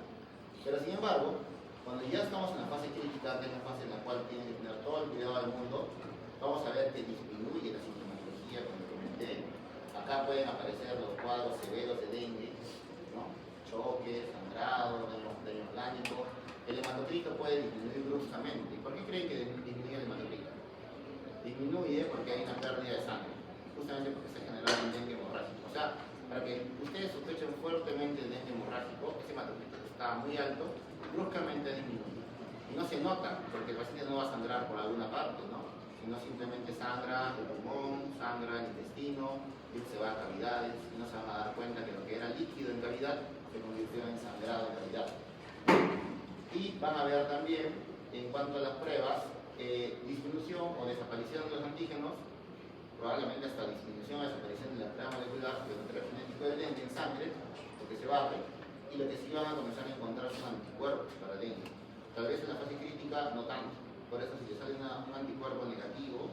Pero sin embargo, cuando ya estamos en la fase crítica, que es la fase en la cual tienen que tener todo el cuidado del mundo, vamos a ver que disminuye la sintomatología, como comenté. Acá pueden aparecer los cuadros severos de dengue, ¿no? Choque, sangrado, daño orgánico. El hematocrito puede disminuir bruscamente. ¿Y por qué creen que disminuye el hematocrito? Disminuye porque hay una pérdida de sangre, justamente porque se genera un dengue hemorrágico. O sea, para que ustedes sospechen fuertemente el dengue hemorrágico, ese hematocrito que está muy alto, bruscamente disminuye. Y no se nota, porque el paciente no va a sangrar por alguna parte, ¿no? Sino simplemente sangra el pulmón, sangra el intestino, y se va a cavidades, y no se van a dar cuenta que lo que era líquido en cavidad se convirtió en sangrado en cavidad. Y van a ver también, en cuanto a las pruebas, disminución o desaparición de los antígenos, probablemente hasta disminución o desaparición de la prueba molecular del material genético del dengue en sangre, porque se barre, y lo que sí van a comenzar a encontrar son anticuerpos para dengue. Tal vez en la fase crítica no tanto, por eso si le sale un anticuerpo negativo,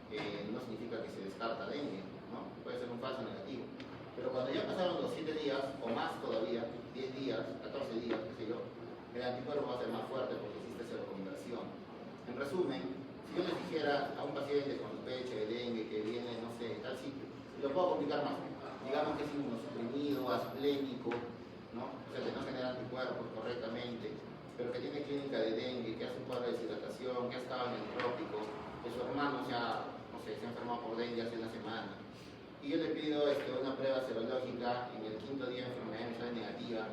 no significa que se descarta dengue, ¿no? Puede ser un falso negativo. Pero cuando ya pasaron los 7 días, o más todavía, 10 días, 14 días, qué sé yo, el anticuerpo va a ser más fuerte porque existe seroconversión. En resumen, si yo les dijera a un paciente con sospecha de dengue que viene, no sé, tal sitio, y lo puedo complicar más, digamos que es inmunosuprimido, asplénico, ¿no? O sea, que no genera anticuerpos correctamente, pero que tiene clínica de dengue, que hace un cuadro de deshidratación, que ha estado en el trópico, que su hermano ya, no sé, se ha enfermado por dengue hace una semana. Y yo le pido una prueba serológica en el 5.º día de enfermedad me sale negativa.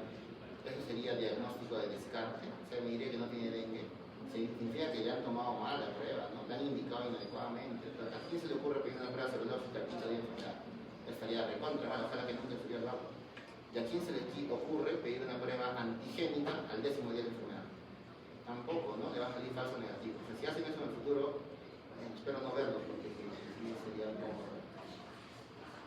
Eso sería diagnóstico de descarte, o sea, me diría que no tiene dengue. Significa que le han tomado mal la prueba, ¿no? La han indicado inadecuadamente. ¿A quién se le ocurre pedir una prueba serológica al 5.º día de enfermedad? Estaría recontra mal, ojalá que nunca estuviera al lado. ¿Y a quién se le ocurre pedir una prueba antigénica al 10.º día de enfermedad? Tampoco, ¿no? Le va a salir falso negativo. O sea, si hacen eso en el futuro, espero no verlo, porque sí sería un poco.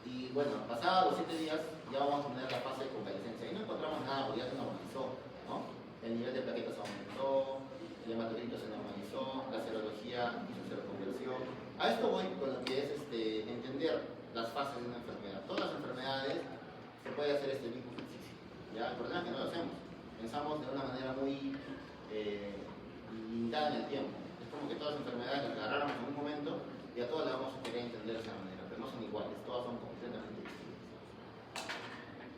Y bueno, pasados los 7 días ya vamos a tener la fase de convalescencia. Y no encontramos nada porque ya se normalizó, ¿no? El nivel de plaquetas aumentó, el hematocrito se normalizó, la serología hizo seroconversión. A esto voy con lo que es entender las fases de una enfermedad. Todas las enfermedades se puede hacer este mismo ejercicio, ¿ya? El problema es que no lo hacemos. Pensamos de una manera muy limitada en el tiempo. Es como que todas las enfermedades las agarráramos en un momento y a todas las vamos a querer entender de esa manera, pero no son iguales, todas son completamente distintas.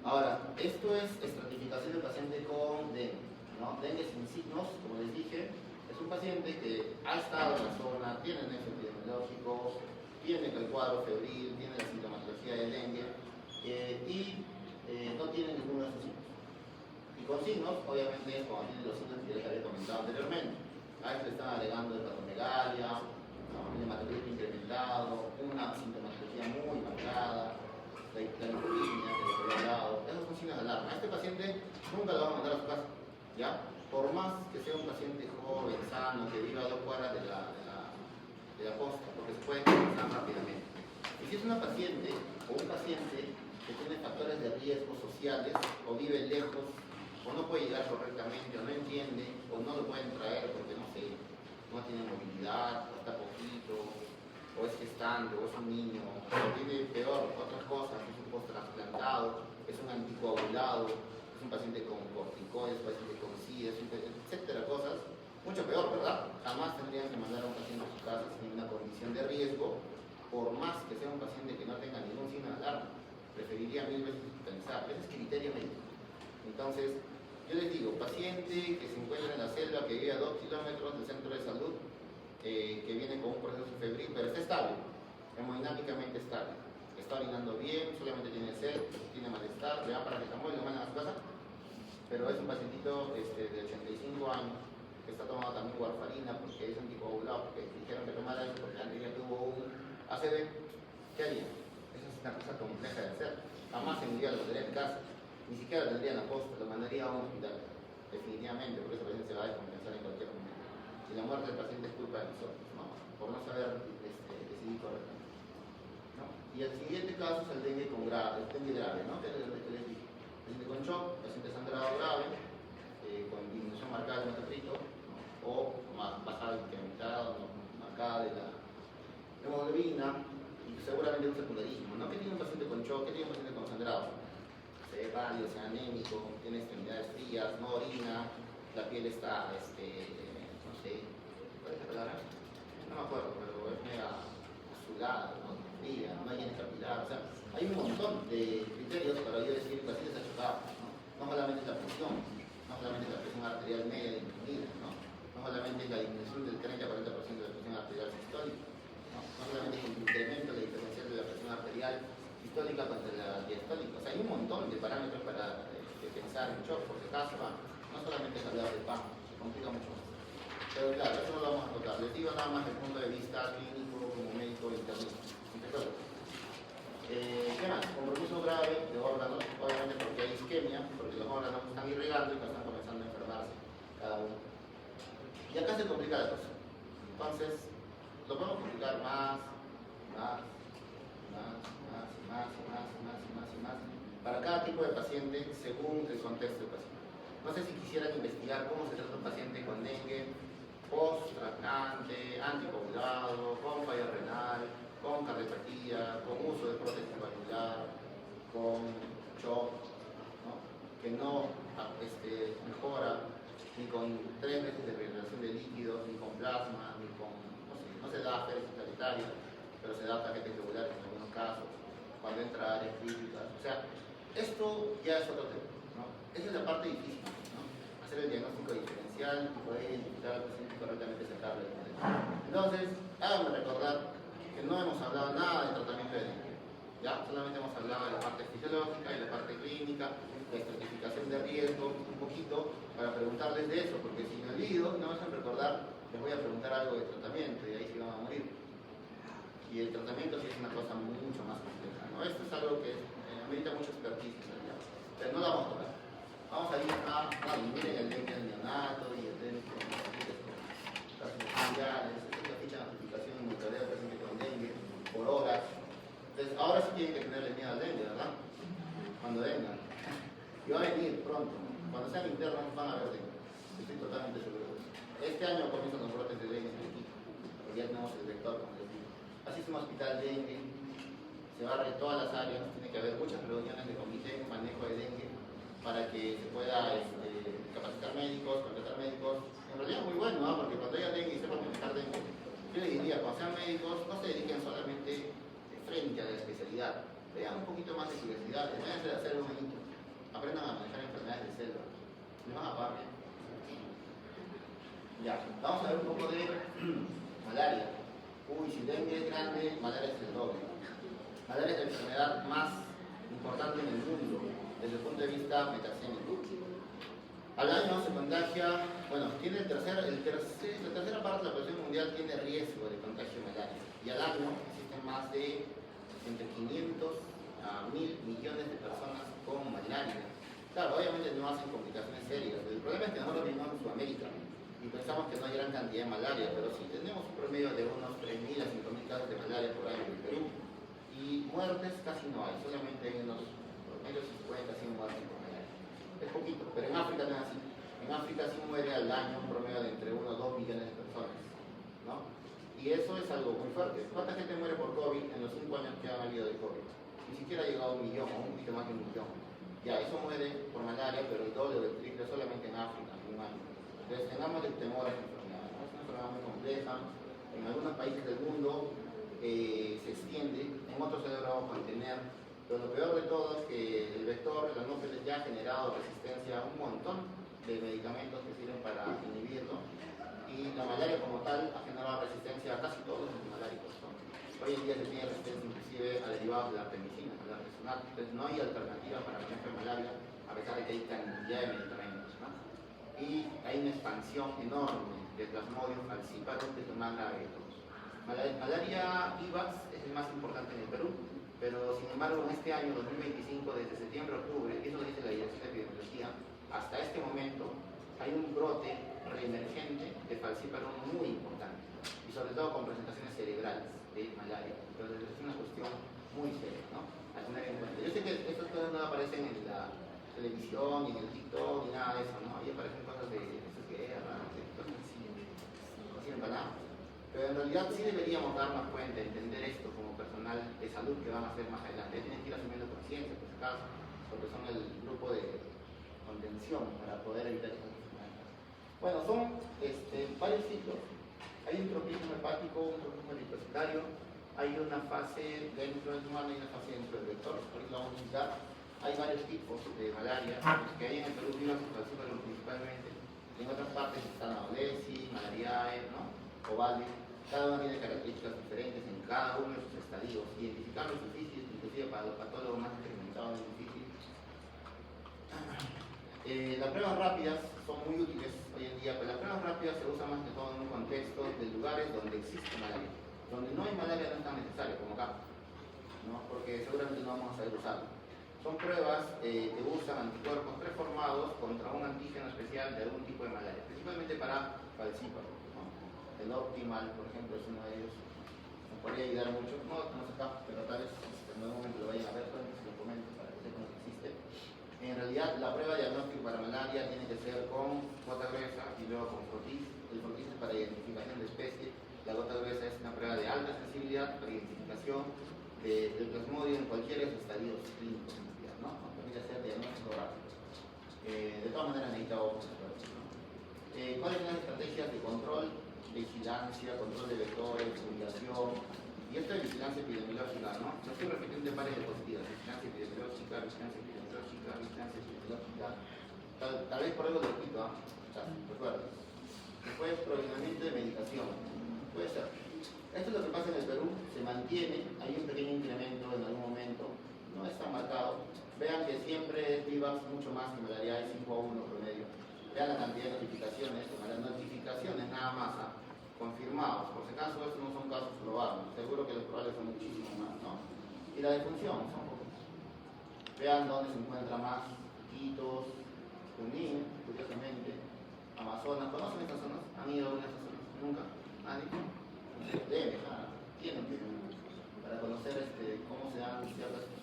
Ahora, esto es estratificación del paciente con dengue, ¿no? Dengue sin signos, como les dije, es un paciente que ha estado en la zona, tiene nexo epidemiológico, tiene el cuadro febril, tiene la sintomatología de dengue no tiene ninguno de esos signos. Y con signos, obviamente, cuando tiene los signos que les había comentado anteriormente, a esto le están agregando hepatomegalia, un hematocrito incrementado, una sintomatología muy marcada, la hiperuremia que les había hablado. Esos son signos de alarma. A este paciente nunca lo van a mandar a su casa, ¿ya? Por más que sea un paciente joven, sano, que viva a 2 cuadras de la costa, porque se puede comenzar rápidamente. Y si es una paciente o un paciente que tiene factores de riesgo sociales, o vive lejos, o no puede llegar correctamente, o no entiende, o no lo pueden traer porque no sé, no tiene movilidad, o está poquito, o es gestante, o es un niño, o tiene peor, otras cosas, es un post-trasplantado, es un anticoagulado, es un paciente con corticoides, paciente con SIDA, etcétera, cosas, mucho peor, ¿verdad? Jamás tendrían que mandar a un paciente a su casa sin una condición de riesgo, por más que sea un paciente que no tenga ningún signo de alarma. Preferiría 1000 veces hospitalizar. Ese es criterio médico. Entonces, yo les digo, paciente que se encuentra en la selva, que vive a 2 kilómetros del centro de salud, que viene con un proceso febril, pero está estable, hemodinámicamente estable, está orinando bien, solamente tiene sed, tiene malestar, le dan paracetamol y lo mandan a su casa, pero es un pacientito de 85 años, que está tomando también warfarina porque es anticoagulado, porque dijeron que tomara eso porque antes ya tuvo un ACV. ¿Qué haría? Esa es una cosa compleja de hacer. Jamás tendría lo tendría en casa, ni siquiera lo tendría en la posta, lo mandaría a un hospital, definitivamente, porque ese paciente se va a descompensar en cualquier momento. Y la muerte del paciente es culpa de nosotros, ¿no? Por no saber decidir correctamente, ¿no? Y el siguiente caso es el dengue grave, ¿no? Que es el que les dije. Paciente con shock, paciente sangrado grave, con disminución marcada del hematocrito, ¿no? O bajada incrementada, ¿no? Marcada de la hemoglobina, y seguramente un secundarismo, ¿no? ¿Qué tiene un paciente con shock? ¿Qué tiene un paciente con sangrado? Se ve pálido, se ve anémico, tiene extremidades frías, no orina, la piel está, no sé, ¿cuál es la palabra? No me acuerdo, pero es mega azulada, ¿no? Fría, no hay lleno capilar, o sea, hay un montón de criterios para yo decir que el paciente está chocado, ¿no? No solamente la presión, no solamente la presión arterial media disminuida, ¿no? No solamente la disminución del 30-40% de la presión arterial sistólica, ¿no? No solamente el incremento de la diferencial de la presión arterial sistólica contra la diastólica, o sea, hay un montón de parámetros para pensar en shock, por si acaso, no solamente es hablar del PAN, se complica mucho más. Pero claro, eso no lo vamos a tocar. Les digo nada más desde el punto de vista clínico, como médico internista. ¿Qué más? Compromiso grave de órganos, obviamente porque hay isquemia, porque los órganos están irrigando y están comenzando a enfermarse cada uno. Y acá se complica la cosa. Entonces, lo podemos complicar más, para cada tipo de paciente según el contexto del paciente. No sé si quisieran investigar cómo se trata un paciente con dengue, post-trasplante, anticoagulado, con falla renal, con cardiopatía, con uso de prótesis valvular, con shock, ¿no? Que no mejora ni con 3 meses de regeneración de líquidos, ni con plasma, ni con, no se da féresis planetarias, pero se da paquetes regulares en algunos casos, cuando entra a áreas críticas. O sea, esto ya es otro tema, ¿no? Esa es la parte difícil, ¿no? Hacer el diagnóstico diferencial y poder identificar al paciente y correctamente sacarle el modelo. Entonces, háganme recordar que no hemos hablado nada de tratamiento de dengue, ¿ya? Solamente hemos hablado de la parte fisiológica y la parte clínica, la estratificación de riesgo, un poquito, para preguntarles de eso, porque si me olvido, no me hacen recordar, les voy a preguntar algo de tratamiento y ahí sí van a morir. Y el tratamiento sí es una cosa mucho más compleja, ¿no? Esto es algo que amerita mucha expertise, pero no la vamos a tocar. Vamos a ir miren el dengue del neonato y el dengue con las familiares, esta es la ficha de notificación en monitoreo paciente con dengue por horas. Entonces, ahora sí tienen que tenerle miedo al dengue, ¿verdad? Cuando vengan. Y va a venir pronto. Cuando sean internos van a ver dengue. Estoy totalmente seguro de eso. Este año comienzan los brotes de dengue en el equipo, porque ya tenemos el vector, como les digo. Así es un hospital dengue, se barre todas las áreas, tiene que haber muchas reuniones de comité en manejo de dengue para que se pueda capacitar médicos, contratar médicos. En realidad es muy bueno, ¿no? Porque cuando haya dengue y sepan manejar dengue, yo les diría, cuando sean médicos, no se dediquen solamente frente a la especialidad, vean un poquito más de diversidad, váyanse a hacer un momento, aprendan a manejar enfermedades de selva, les van a pagar bien. Ya, vamos a ver un poco de malaria. Uy, si dengue es grande, malaria es el doble. Malaria es la enfermedad más importante en el mundo desde el punto de vista metasémico. Al año se contagia, bueno, tiene la tercera parte de la población mundial tiene riesgo de contagio de malaria. Y al año existen más de entre 500 a 1000 millones de personas con malaria. Claro, obviamente no hacen complicaciones serias. El problema es que nosotros vivimos en Sudamérica y pensamos que no hay gran cantidad de malaria, pero sí tenemos un promedio de unos 3.000 a 5.000 casos de malaria por año en el Perú. Y muertes casi no hay, solamente hay unos promedios 50, 100 muertes por malaria. Es poquito, pero en África no es así. En África sí muere al año un promedio de entre 1 o 2 millones de personas, ¿no? Y eso es algo muy fuerte. ¿Cuánta gente muere por COVID en los 5 años que han habido de COVID? Ni siquiera ha llegado a 1 millón, o un poquito más de 1 millón. Ya, eso muere por malaria, pero el doble o el triple solamente en África, en un año. Entonces, tengamos el temor a esta enfermedad, ¿no? Es una enfermedad muy compleja. En algunos países del mundo se extiende, en otros se ha logrado contener. Pero lo peor de todo es que el vector, el anófeles, ya ha generado resistencia a un montón de medicamentos que sirven para inhibirlo. Y la malaria como tal ha generado resistencia a casi todos los maláricos, ¿no? Hoy en día se tiene resistencia inclusive a derivados de la artemisina, a la resonal. Entonces no hay alternativa para manejar malaria a pesar de que hay cantidad de medicamentos, ¿no? Y hay una expansión enorme de Plasmodium falciparum, que es lo más grave de todos. Malaria vivax es el más importante en el Perú, pero sin embargo en este año 2025, desde septiembre a octubre, y eso lo dice la Dirección de Epidemiología, hasta este momento hay un brote reemergente de falciparum muy importante, y sobre todo con presentaciones cerebrales de malaria. Entonces es una cuestión muy seria, ¿no? A tener en cuenta. Yo sé que estas cosas no aparecen en la televisión, ni en el TikTok, ni nada de eso, ¿no? Ahí aparecen cosas de guerra, de cosas así, no sirven para nada. Pero en realidad sí deberíamos darnos cuenta, entender esto como personal de salud que van a hacer más adelante. Tienen que ir asumiendo conciencia, por si acaso, porque son el grupo de contención para poder evitar estas enfermedades. Bueno, son varios ciclos. Hay un tropismo hepático, un tropismo eritrocitario, hay una fase dentro del humano y una fase dentro del vector. Por eso lo vamos a explicar. Hay varios tipos de malaria, que hay en el Perú, principalmente. En otras partes están la Olesi, malariae, ¿no? Ovalle. Cada uno tiene características diferentes en cada uno de sus estadios. Identificarlo es difícil, inclusive para los patólogos más experimentados es difícil. Las pruebas rápidas son muy útiles hoy en día, pero las pruebas rápidas se usan más que todo en un contexto de lugares donde existe malaria. Donde no hay malaria no es tan necesario como acá, ¿no? Porque seguramente no vamos a saber usarlo. Son pruebas que usan anticuerpos preformados contra un antígeno especial de algún tipo de malaria, principalmente para falciparum. El Optimal, por ejemplo, es uno de ellos. Nos podría ayudar mucho. No se acá, pero tal vez en algún momento lo vayan a ver, tal vez se lo comento para que sepan que existe. En realidad, la prueba diagnóstica para malaria tiene que ser con gota gruesa y luego con frotis. El frotis es para identificación de especie. La gota gruesa es una prueba de alta sensibilidad para identificación del plasmodio en cualquiera de sus estadios clínicos, ¿no? Permite hacer diagnóstico rápido. De todas maneras, necesita ojos. ¿Cuáles son las estrategias de control? Vigilancia, control de vectores, comunicación, y esto es vigilancia epidemiológica, ¿no? No estoy repitiendo varias diapositivas: vigilancia epidemiológica, tal vez por algo lo repito, ¿ah? Recuerda. Después, provisionamiento de medicación, puede ser. Esto es lo que pasa en el Perú, se mantiene, hay un pequeño incremento en algún momento, no es tan marcado. Vean que siempre es vivax mucho más que malaria, es 5 a 1 promedio. Vean la cantidad de notificaciones, las notificaciones nada más, confirmados. Por si acaso, estos no son casos probables. Seguro que los probables son muchísimo más, ¿no? Y la defunción, son poquitos. Vean dónde se encuentra más. Iquitos, Junín, curiosamente, Amazonas. ¿Conocen estas zonas? ¿Han ido a una de estas zonas? ¿Nunca? ¿Nadie? Deben, tienen que, para conocer cómo se dan ciertas cosas.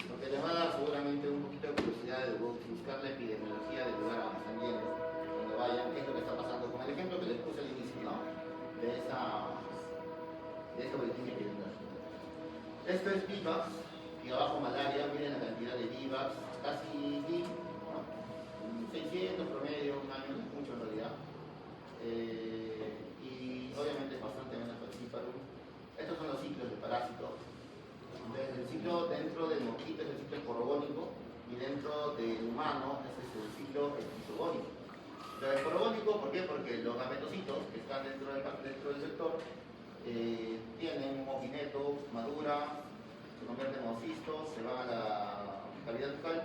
Porque les va a dar seguramente un poquito de curiosidad de buscar la epidemiología del lugar a donde están yendo, cuando vayan, qué es lo que está pasando, con el ejemplo que les puse al inicio, ¿no? De ese boletín epidemiológico. Esto es vivax, y abajo malaria, miren la cantidad de vivax, casi 1000, ¿no? 600 promedio, un año, no es mucho en realidad. Y obviamente es bastante menos falciparum. Estos son los ciclos de parásitos. El ciclo dentro del mosquito es el ciclo esporogónico y dentro del humano ese es el ciclo epizogónico. esporogónico, ¿por qué? Porque los gametocitos que están dentro del sector tienen un moquineto, madura, se convierten en ocistos, se van a la cavidad bucal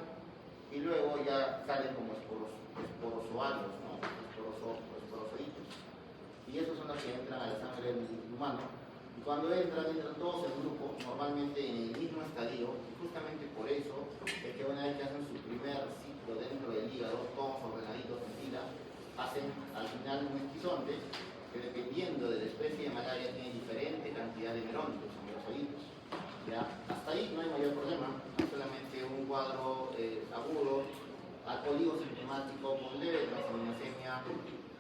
y luego ya salen como esporozoarios, ¿no? Esporozoitos. Y esos son los que entran a la sangre del humano. Y cuando entran todos en grupo, normalmente en el mismo estadio, y justamente por eso es que una vez que hacen su primer ciclo dentro del hígado, todos ordenaditos en fila, hacen al final un esquizonte que dependiendo de la especie de malaria tiene diferente cantidad de merónicos o merosolitos. ¿Ya? Hasta ahí no hay mayor problema, solamente un cuadro agudo, alcohólico-sintomático con leve transaminasemia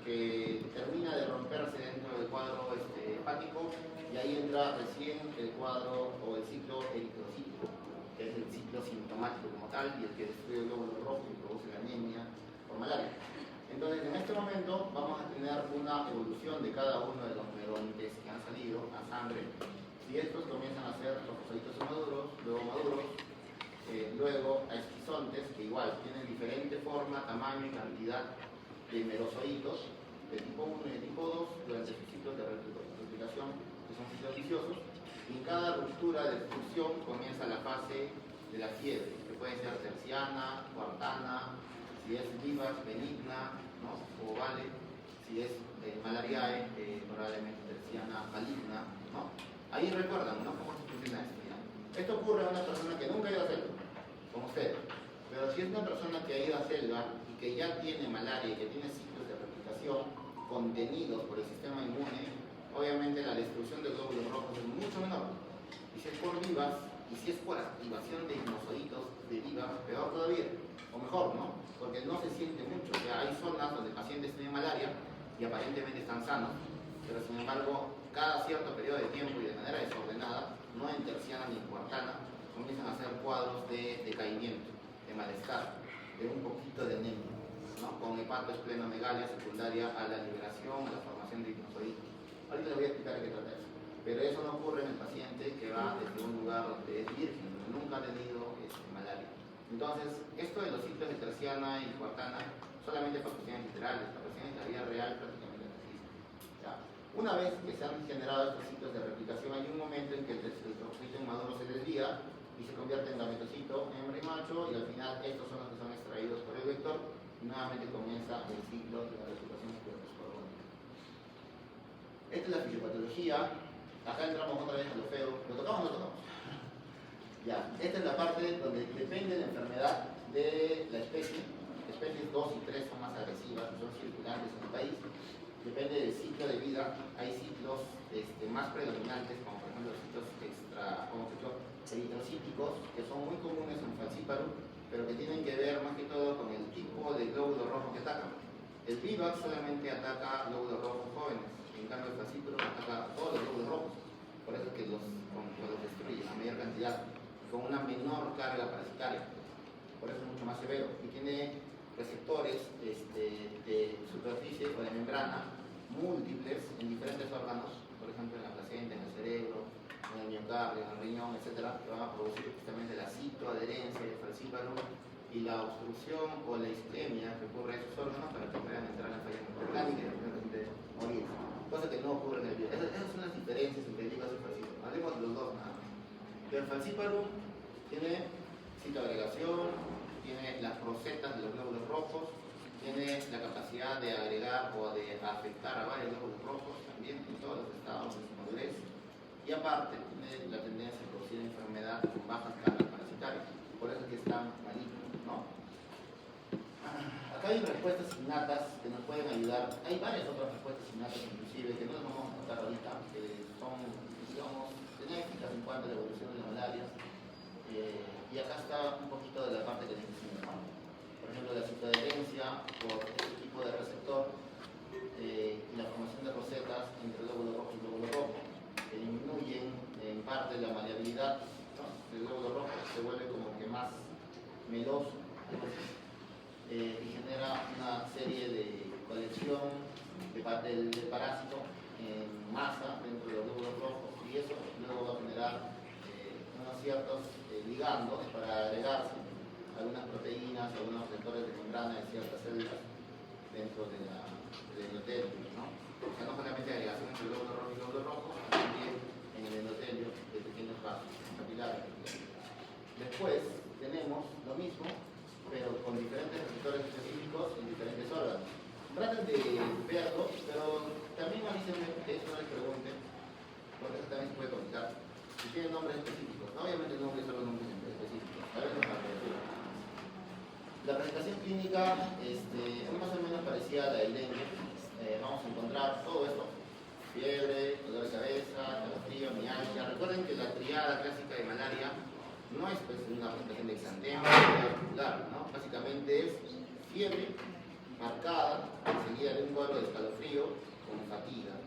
que termina de romperse dentro del cuadro hepático y ahí entra recién el cuadro o el ciclo eritrocítico, que es el ciclo sintomático como tal y el que destruye el glóbulo rojo y produce la anemia por malaria. Entonces, en este momento vamos a tener una evolución de cada uno de los meronites que han salido a sangre. Si estos comienzan a ser leucocitos maduros, luego a esquizontes que igual tienen diferente forma, tamaño y cantidad de merozoitos de tipo 1 y de tipo 2 durante sus ciclos de replicación, que son ciclos viciosos, y en cada ruptura de expulsión comienza la fase de la fiebre, que puede ser terciana, cuartana, si es vivax, benigna, ¿no? O vale, si es malariae, probablemente terciana, maligna, ¿no? Ahí recuerdan, ¿no? ¿Cómo se funciona esto? ¿Ya? Esto ocurre a una persona que nunca ha ido a selva, como ustedes. Pero si es una persona que ha ido a selva y que ya tiene malaria y que tiene ciclos de replicación contenidos por el sistema inmune, obviamente la destrucción de glóbulos rojos es mucho menor. Y si es por vivas, y si es por activación de hipnozoitos de vivas, peor todavía. O mejor, ¿no? Porque no se siente mucho. O sea, hay zonas donde pacientes tienen malaria y aparentemente están sanos, pero sin embargo, cada cierto periodo de tiempo y de manera desordenada, no en terciana ni en cuartana, comienzan a hacer cuadros de decaimiento, de malestar, de un poquito de anemia, ¿no? Con hepatoesplenomegalia secundaria a la liberación, a la formación de hipnozoitos. Ahorita les voy a explicar qué trata eso. Pero eso no ocurre en el paciente que va desde un lugar donde es virgen, donde nunca ha tenido malaria. Entonces, esto de los ciclos de terciana y cuartana, solamente para cuestiones literales, para cuestiones de la vida real prácticamente no existe. ¿Ya? Una vez que se han generado estos ciclos de replicación, hay un momento en que el trocito inmaduro se desvía y se convierte en gametocito, hembra y macho, y al final estos son los que son extraídos por el vector y nuevamente comienza el ciclo de la replicación esporogónica. Esta es la fisiopatología. Acá entramos otra vez a lo feo. ¿Lo tocamos o no lo tocamos? Ya, esta es la parte donde depende de la enfermedad de la especie. Especies 2 y 3 son más agresivas, son circulantes en el país. Depende del ciclo de vida. Hay ciclos más predominantes, como por ejemplo los ciclos eritrocíticos, que son muy comunes en Falciparum, pero que tienen que ver más que todo con el tipo de glóbulo rojo que atacan. El vivax solamente ataca glóbulos rojos jóvenes, en cambio el Falciparum ataca a todos los glóbulos rojos. Por eso es que los destruye a mayor cantidad, con una menor carga parasitaria. Por eso es mucho más severo. Y tiene receptores de superficie o de membrana múltiples en diferentes órganos, por ejemplo en la placenta, en el cerebro, en el miocardio, en el riñón, etcétera, que van a producir justamente la citoadherencia del falciparum y la obstrucción o la isquemia que ocurre en esos órganos para que puedan entrar en la falla orgánica y de morir. Cosa que no ocurre en el virus. Esas son las diferencias entre el vivax y el falciparum. Hablemos de los dos nada más. El falciparum tiene citoagregación, tiene las rosetas de los glóbulos rojos, tiene la capacidad de agregar o de afectar a varios glóbulos rojos también en todos los estados de su madurez, y aparte tiene la tendencia a producir enfermedad con bajas cargas parasitarias, por eso es que es tan maligno, ¿no? Acá hay respuestas innatas que nos pueden ayudar. Hay varias otras respuestas innatas inclusive que no las vamos a contar ahorita, que son, digamos, benéficas en cuanto a la evolución de la malaria. Y acá está un poquito de la parte que necesitamos, ¿no? Por ejemplo, la citoadherencia por este tipo de receptor y la formación de rosetas entre glóbulo rojo y glóbulo rojo que disminuyen en parte la maleabilidad, ¿no? El glóbulo rojo se vuelve como que más meloso y genera una serie de colección del parásito en masa dentro de los glóbulos rojos, y eso luego va a generar unos ciertos ligandos para agregarse algunas proteínas, algunos receptores de membrana de ciertas células dentro del endotelio, ¿no? O sea, no solamente agregación entre glóbulo rojo y glóbulo rojo, sino también en el endotelio de pequeños vasos capilares. Después tenemos lo mismo, pero con diferentes receptores específicos en diferentes órganos. Traten de verlo, pero también avísenme que eso no les pregunten, porque eso también se puede complicar. Si tienen nombres específicos, ¿no? Obviamente el nombre son los nombres específicos. A veces no. La presentación clínica es más o menos parecida a la del dengue. Vamos a encontrar todo esto: fiebre, dolor de cabeza, calofrío, mialgia. Recuerden que la triada clásica de malaria no es pues, una presentación de exantema articular, ¿no? Básicamente es fiebre marcada, seguida de un cuadro de escalofrío con fatiga.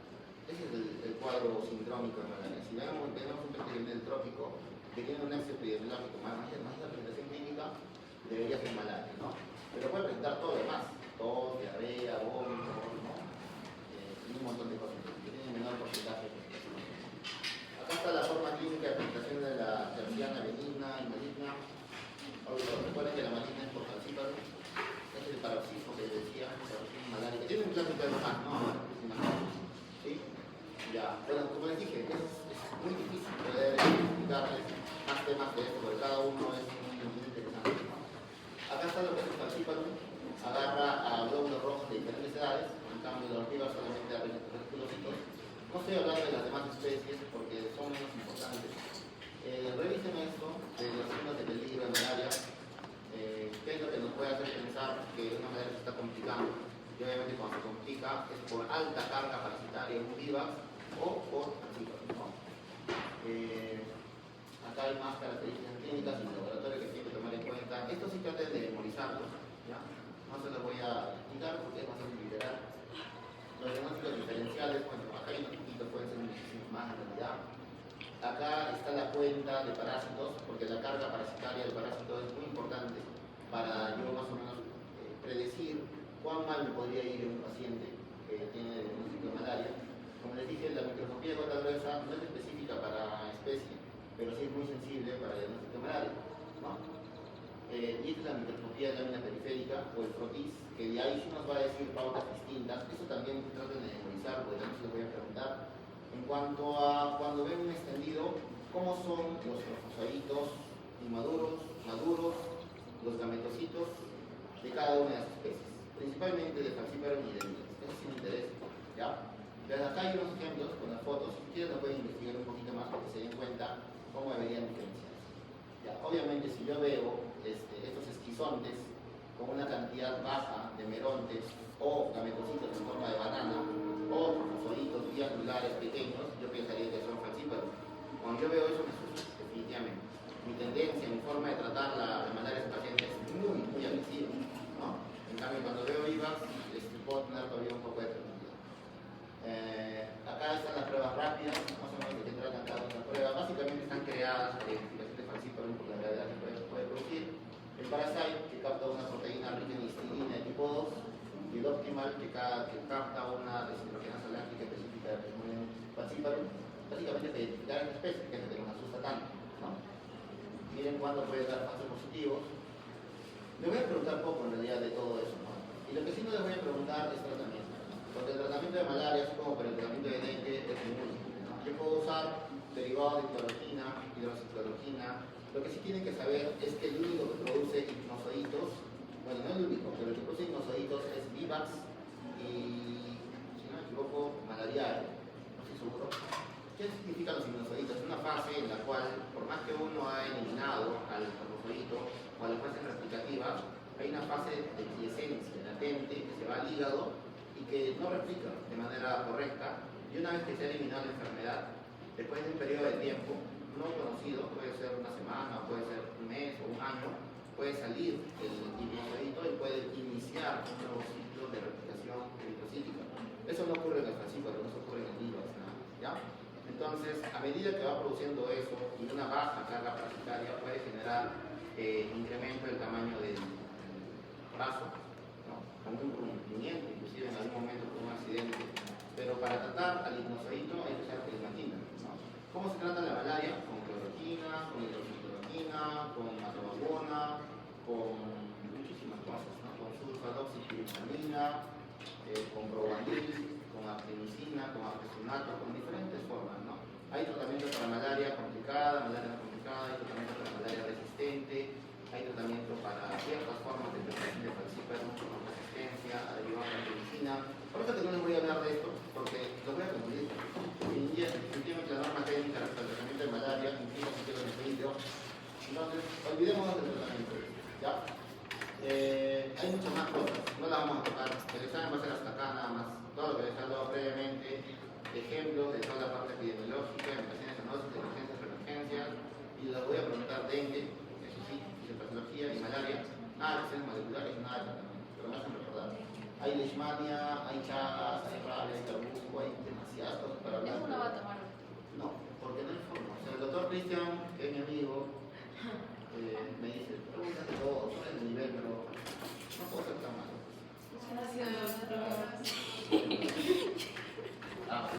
Ese es el cuadro sindrómico de malaria. Si tenemos un paciente del trópico que tiene un nexo epidemiológico más la presentación clínica, debería ser malaria, ¿no? Pero puede presentar todo lo demás: tos, diarrea, vómito, ¿no? Y un montón de cosas que tienen menor porcentaje de presentación. Acá está la forma clínica de presentación de la terciana benigna y maligna. Recuerden que la maligna es por falciparum. Este es el paroxismo que les decía, paroxismo malárico. Tiene un clásico de más, ¿no? ¿Sí? Ya, bueno, como les dije, es muy difícil poder explicarles más temas de esto, porque cada uno es muy interesante, ¿no? Acá está lo que es el falciparum, agarra a glóbulos rojos de diferentes edades, en cambio los vivas solamente a reticulocitos. No estoy hablando de las demás especies porque son menos importantes. Revisen esto de los signos de peligro de malaria, qué es lo que nos puede hacer pensar que una malaria se está complicando. Y obviamente cuando se complica es por alta carga parasitaria en vivas o por falciparum, ¿no? Acá hay más características clínicas y de laboratorio que tienen que tomar en cuenta. Esto sí traten de memorizarlo, ¿ya? No se los voy a explicar porque es bastante literal. Los diagnósticos diferenciales, bueno, acá hay unos poquitos, pueden ser muchísimos más en realidad. Acá está la cuenta de parásitos, porque la carga parasitaria del parásito es muy importante para yo más o menos predecir cuán mal me podría ir en un paciente que tiene diagnóstico de malaria. Como les dije, la microscopía de gota gruesa no es específica para especie, pero sí es muy sensible para el diagnóstico de malaria, ¿no? Y esta es la microscopía de lámina periférica o el frotis, que de ahí sí nos va a decir pautas distintas. Eso también traten de memorizar, porque también se les voy a preguntar. En cuanto a cuando ven un extendido, ¿cómo son los trofozoitos inmaduros, maduros, los gametocitos de cada una de las especies? Principalmente de falciparum y de Milex. Eso sí me interesa, ¿ya? Desde acá hay unos ejemplos con las fotos. Si quieren lo pueden investigar un poquito más para que se den cuenta cómo deberían diferenciarse. Ya, obviamente si yo veo estos esquizontes con una cantidad baja de merontes o gametocitos en forma de banana o trofozoitos biangulares pequeños, yo pensaría que son falciparum. Cuando yo veo eso me asusta, definitivamente. Mi tendencia, mi forma de tratar la malaria de paciente es muy, muy agresiva, ¿no? En cambio, cuando veo IVAX, puedo tener todavía un poco de tranquilidad. Acá están las pruebas rápidas, más o menos de qué tratan cada una prueba. Básicamente están creadas para identificación de falciparum por la gravedad que puede producir. El Parasite, que capta una proteína rica en histidina de tipo 2, y el Optimal, que capta una deshidrogenasa láctica específica de falciparum, básicamente para identificar esta especie, que es lo que nos asusta tanto, ¿no? Miren cuándo puede dar falsos positivos. Les voy a preguntar poco en realidad de todo eso, ¿no? Y lo que sí no les voy a preguntar es tratamiento, porque el tratamiento de malaria, así como para el tratamiento de dengue, es muy múltiple, ¿no? Yo puedo usar derivados de cloroquina, hidroxicloroquina. Lo que sí tienen que saber es que el único que produce hipnozoitos, bueno, no el único, pero el que produce hipnozoitos es Vivax y, si no me equivoco, malarial, no estoy seguro. ¿Qué significan los hipnozoitos? Es una fase en la cual, por más que uno ha eliminado al trofozoito o a la fase replicativa, hay una fase de quiescencia latente que se va al hígado y que no replica de manera correcta. Y una vez que se ha eliminado la enfermedad, después de un periodo de tiempo no conocido, puede ser una semana, puede ser un mes o un año, puede salir el hipnozoito y puede iniciar un nuevo ciclo de replicación eritrocítica. Eso no ocurre en el falciparum, eso ocurre en el IVAX, ¿no? ¿Ya? Entonces, a medida que va produciendo eso y una baja carga parasitaria puede generar incremento del tamaño del brazo, ¿no? Con un rompimiento, inclusive en algún momento por un accidente. Pero para tratar al hipnozoito hay que usar prismatina, ¿no? ¿Cómo se trata la malaria? Con cloroquina, con hidroxicloroquina, con atomazona, con muchísimas cosas, ¿no? Con sulfadoxipiritamina, con probandil, con artemisina, con artesunato, con diferentes formas, ¿no? Hay tratamientos para malaria complicada, malaria no complicada, hay tratamientos para malaria resistente, hay tratamiento para ciertas formas de infección de falciparum con resistencia, derivados de artemisina. Por eso que no les voy a hablar de esto, porque los voy a confundir. Definitivamente la norma técnica para el tratamiento de malaria implica que quiero el equilibrio. Entonces, olvidémonos del tratamiento, ¿ya? Hay muchas más cosas, no las vamos a tocar. El examen va a ser hasta acá nada más. Todo lo que les he hablado previamente, ejemplos de toda la parte epidemiológica, infecciones zoonoses, emergencias, emergencias, y les voy a preguntar dengue, eso sí, fisiopatología y malaria. Nada de acciones moleculares, nada de tratamiento, pero me hacen recordar. Hay leishmania,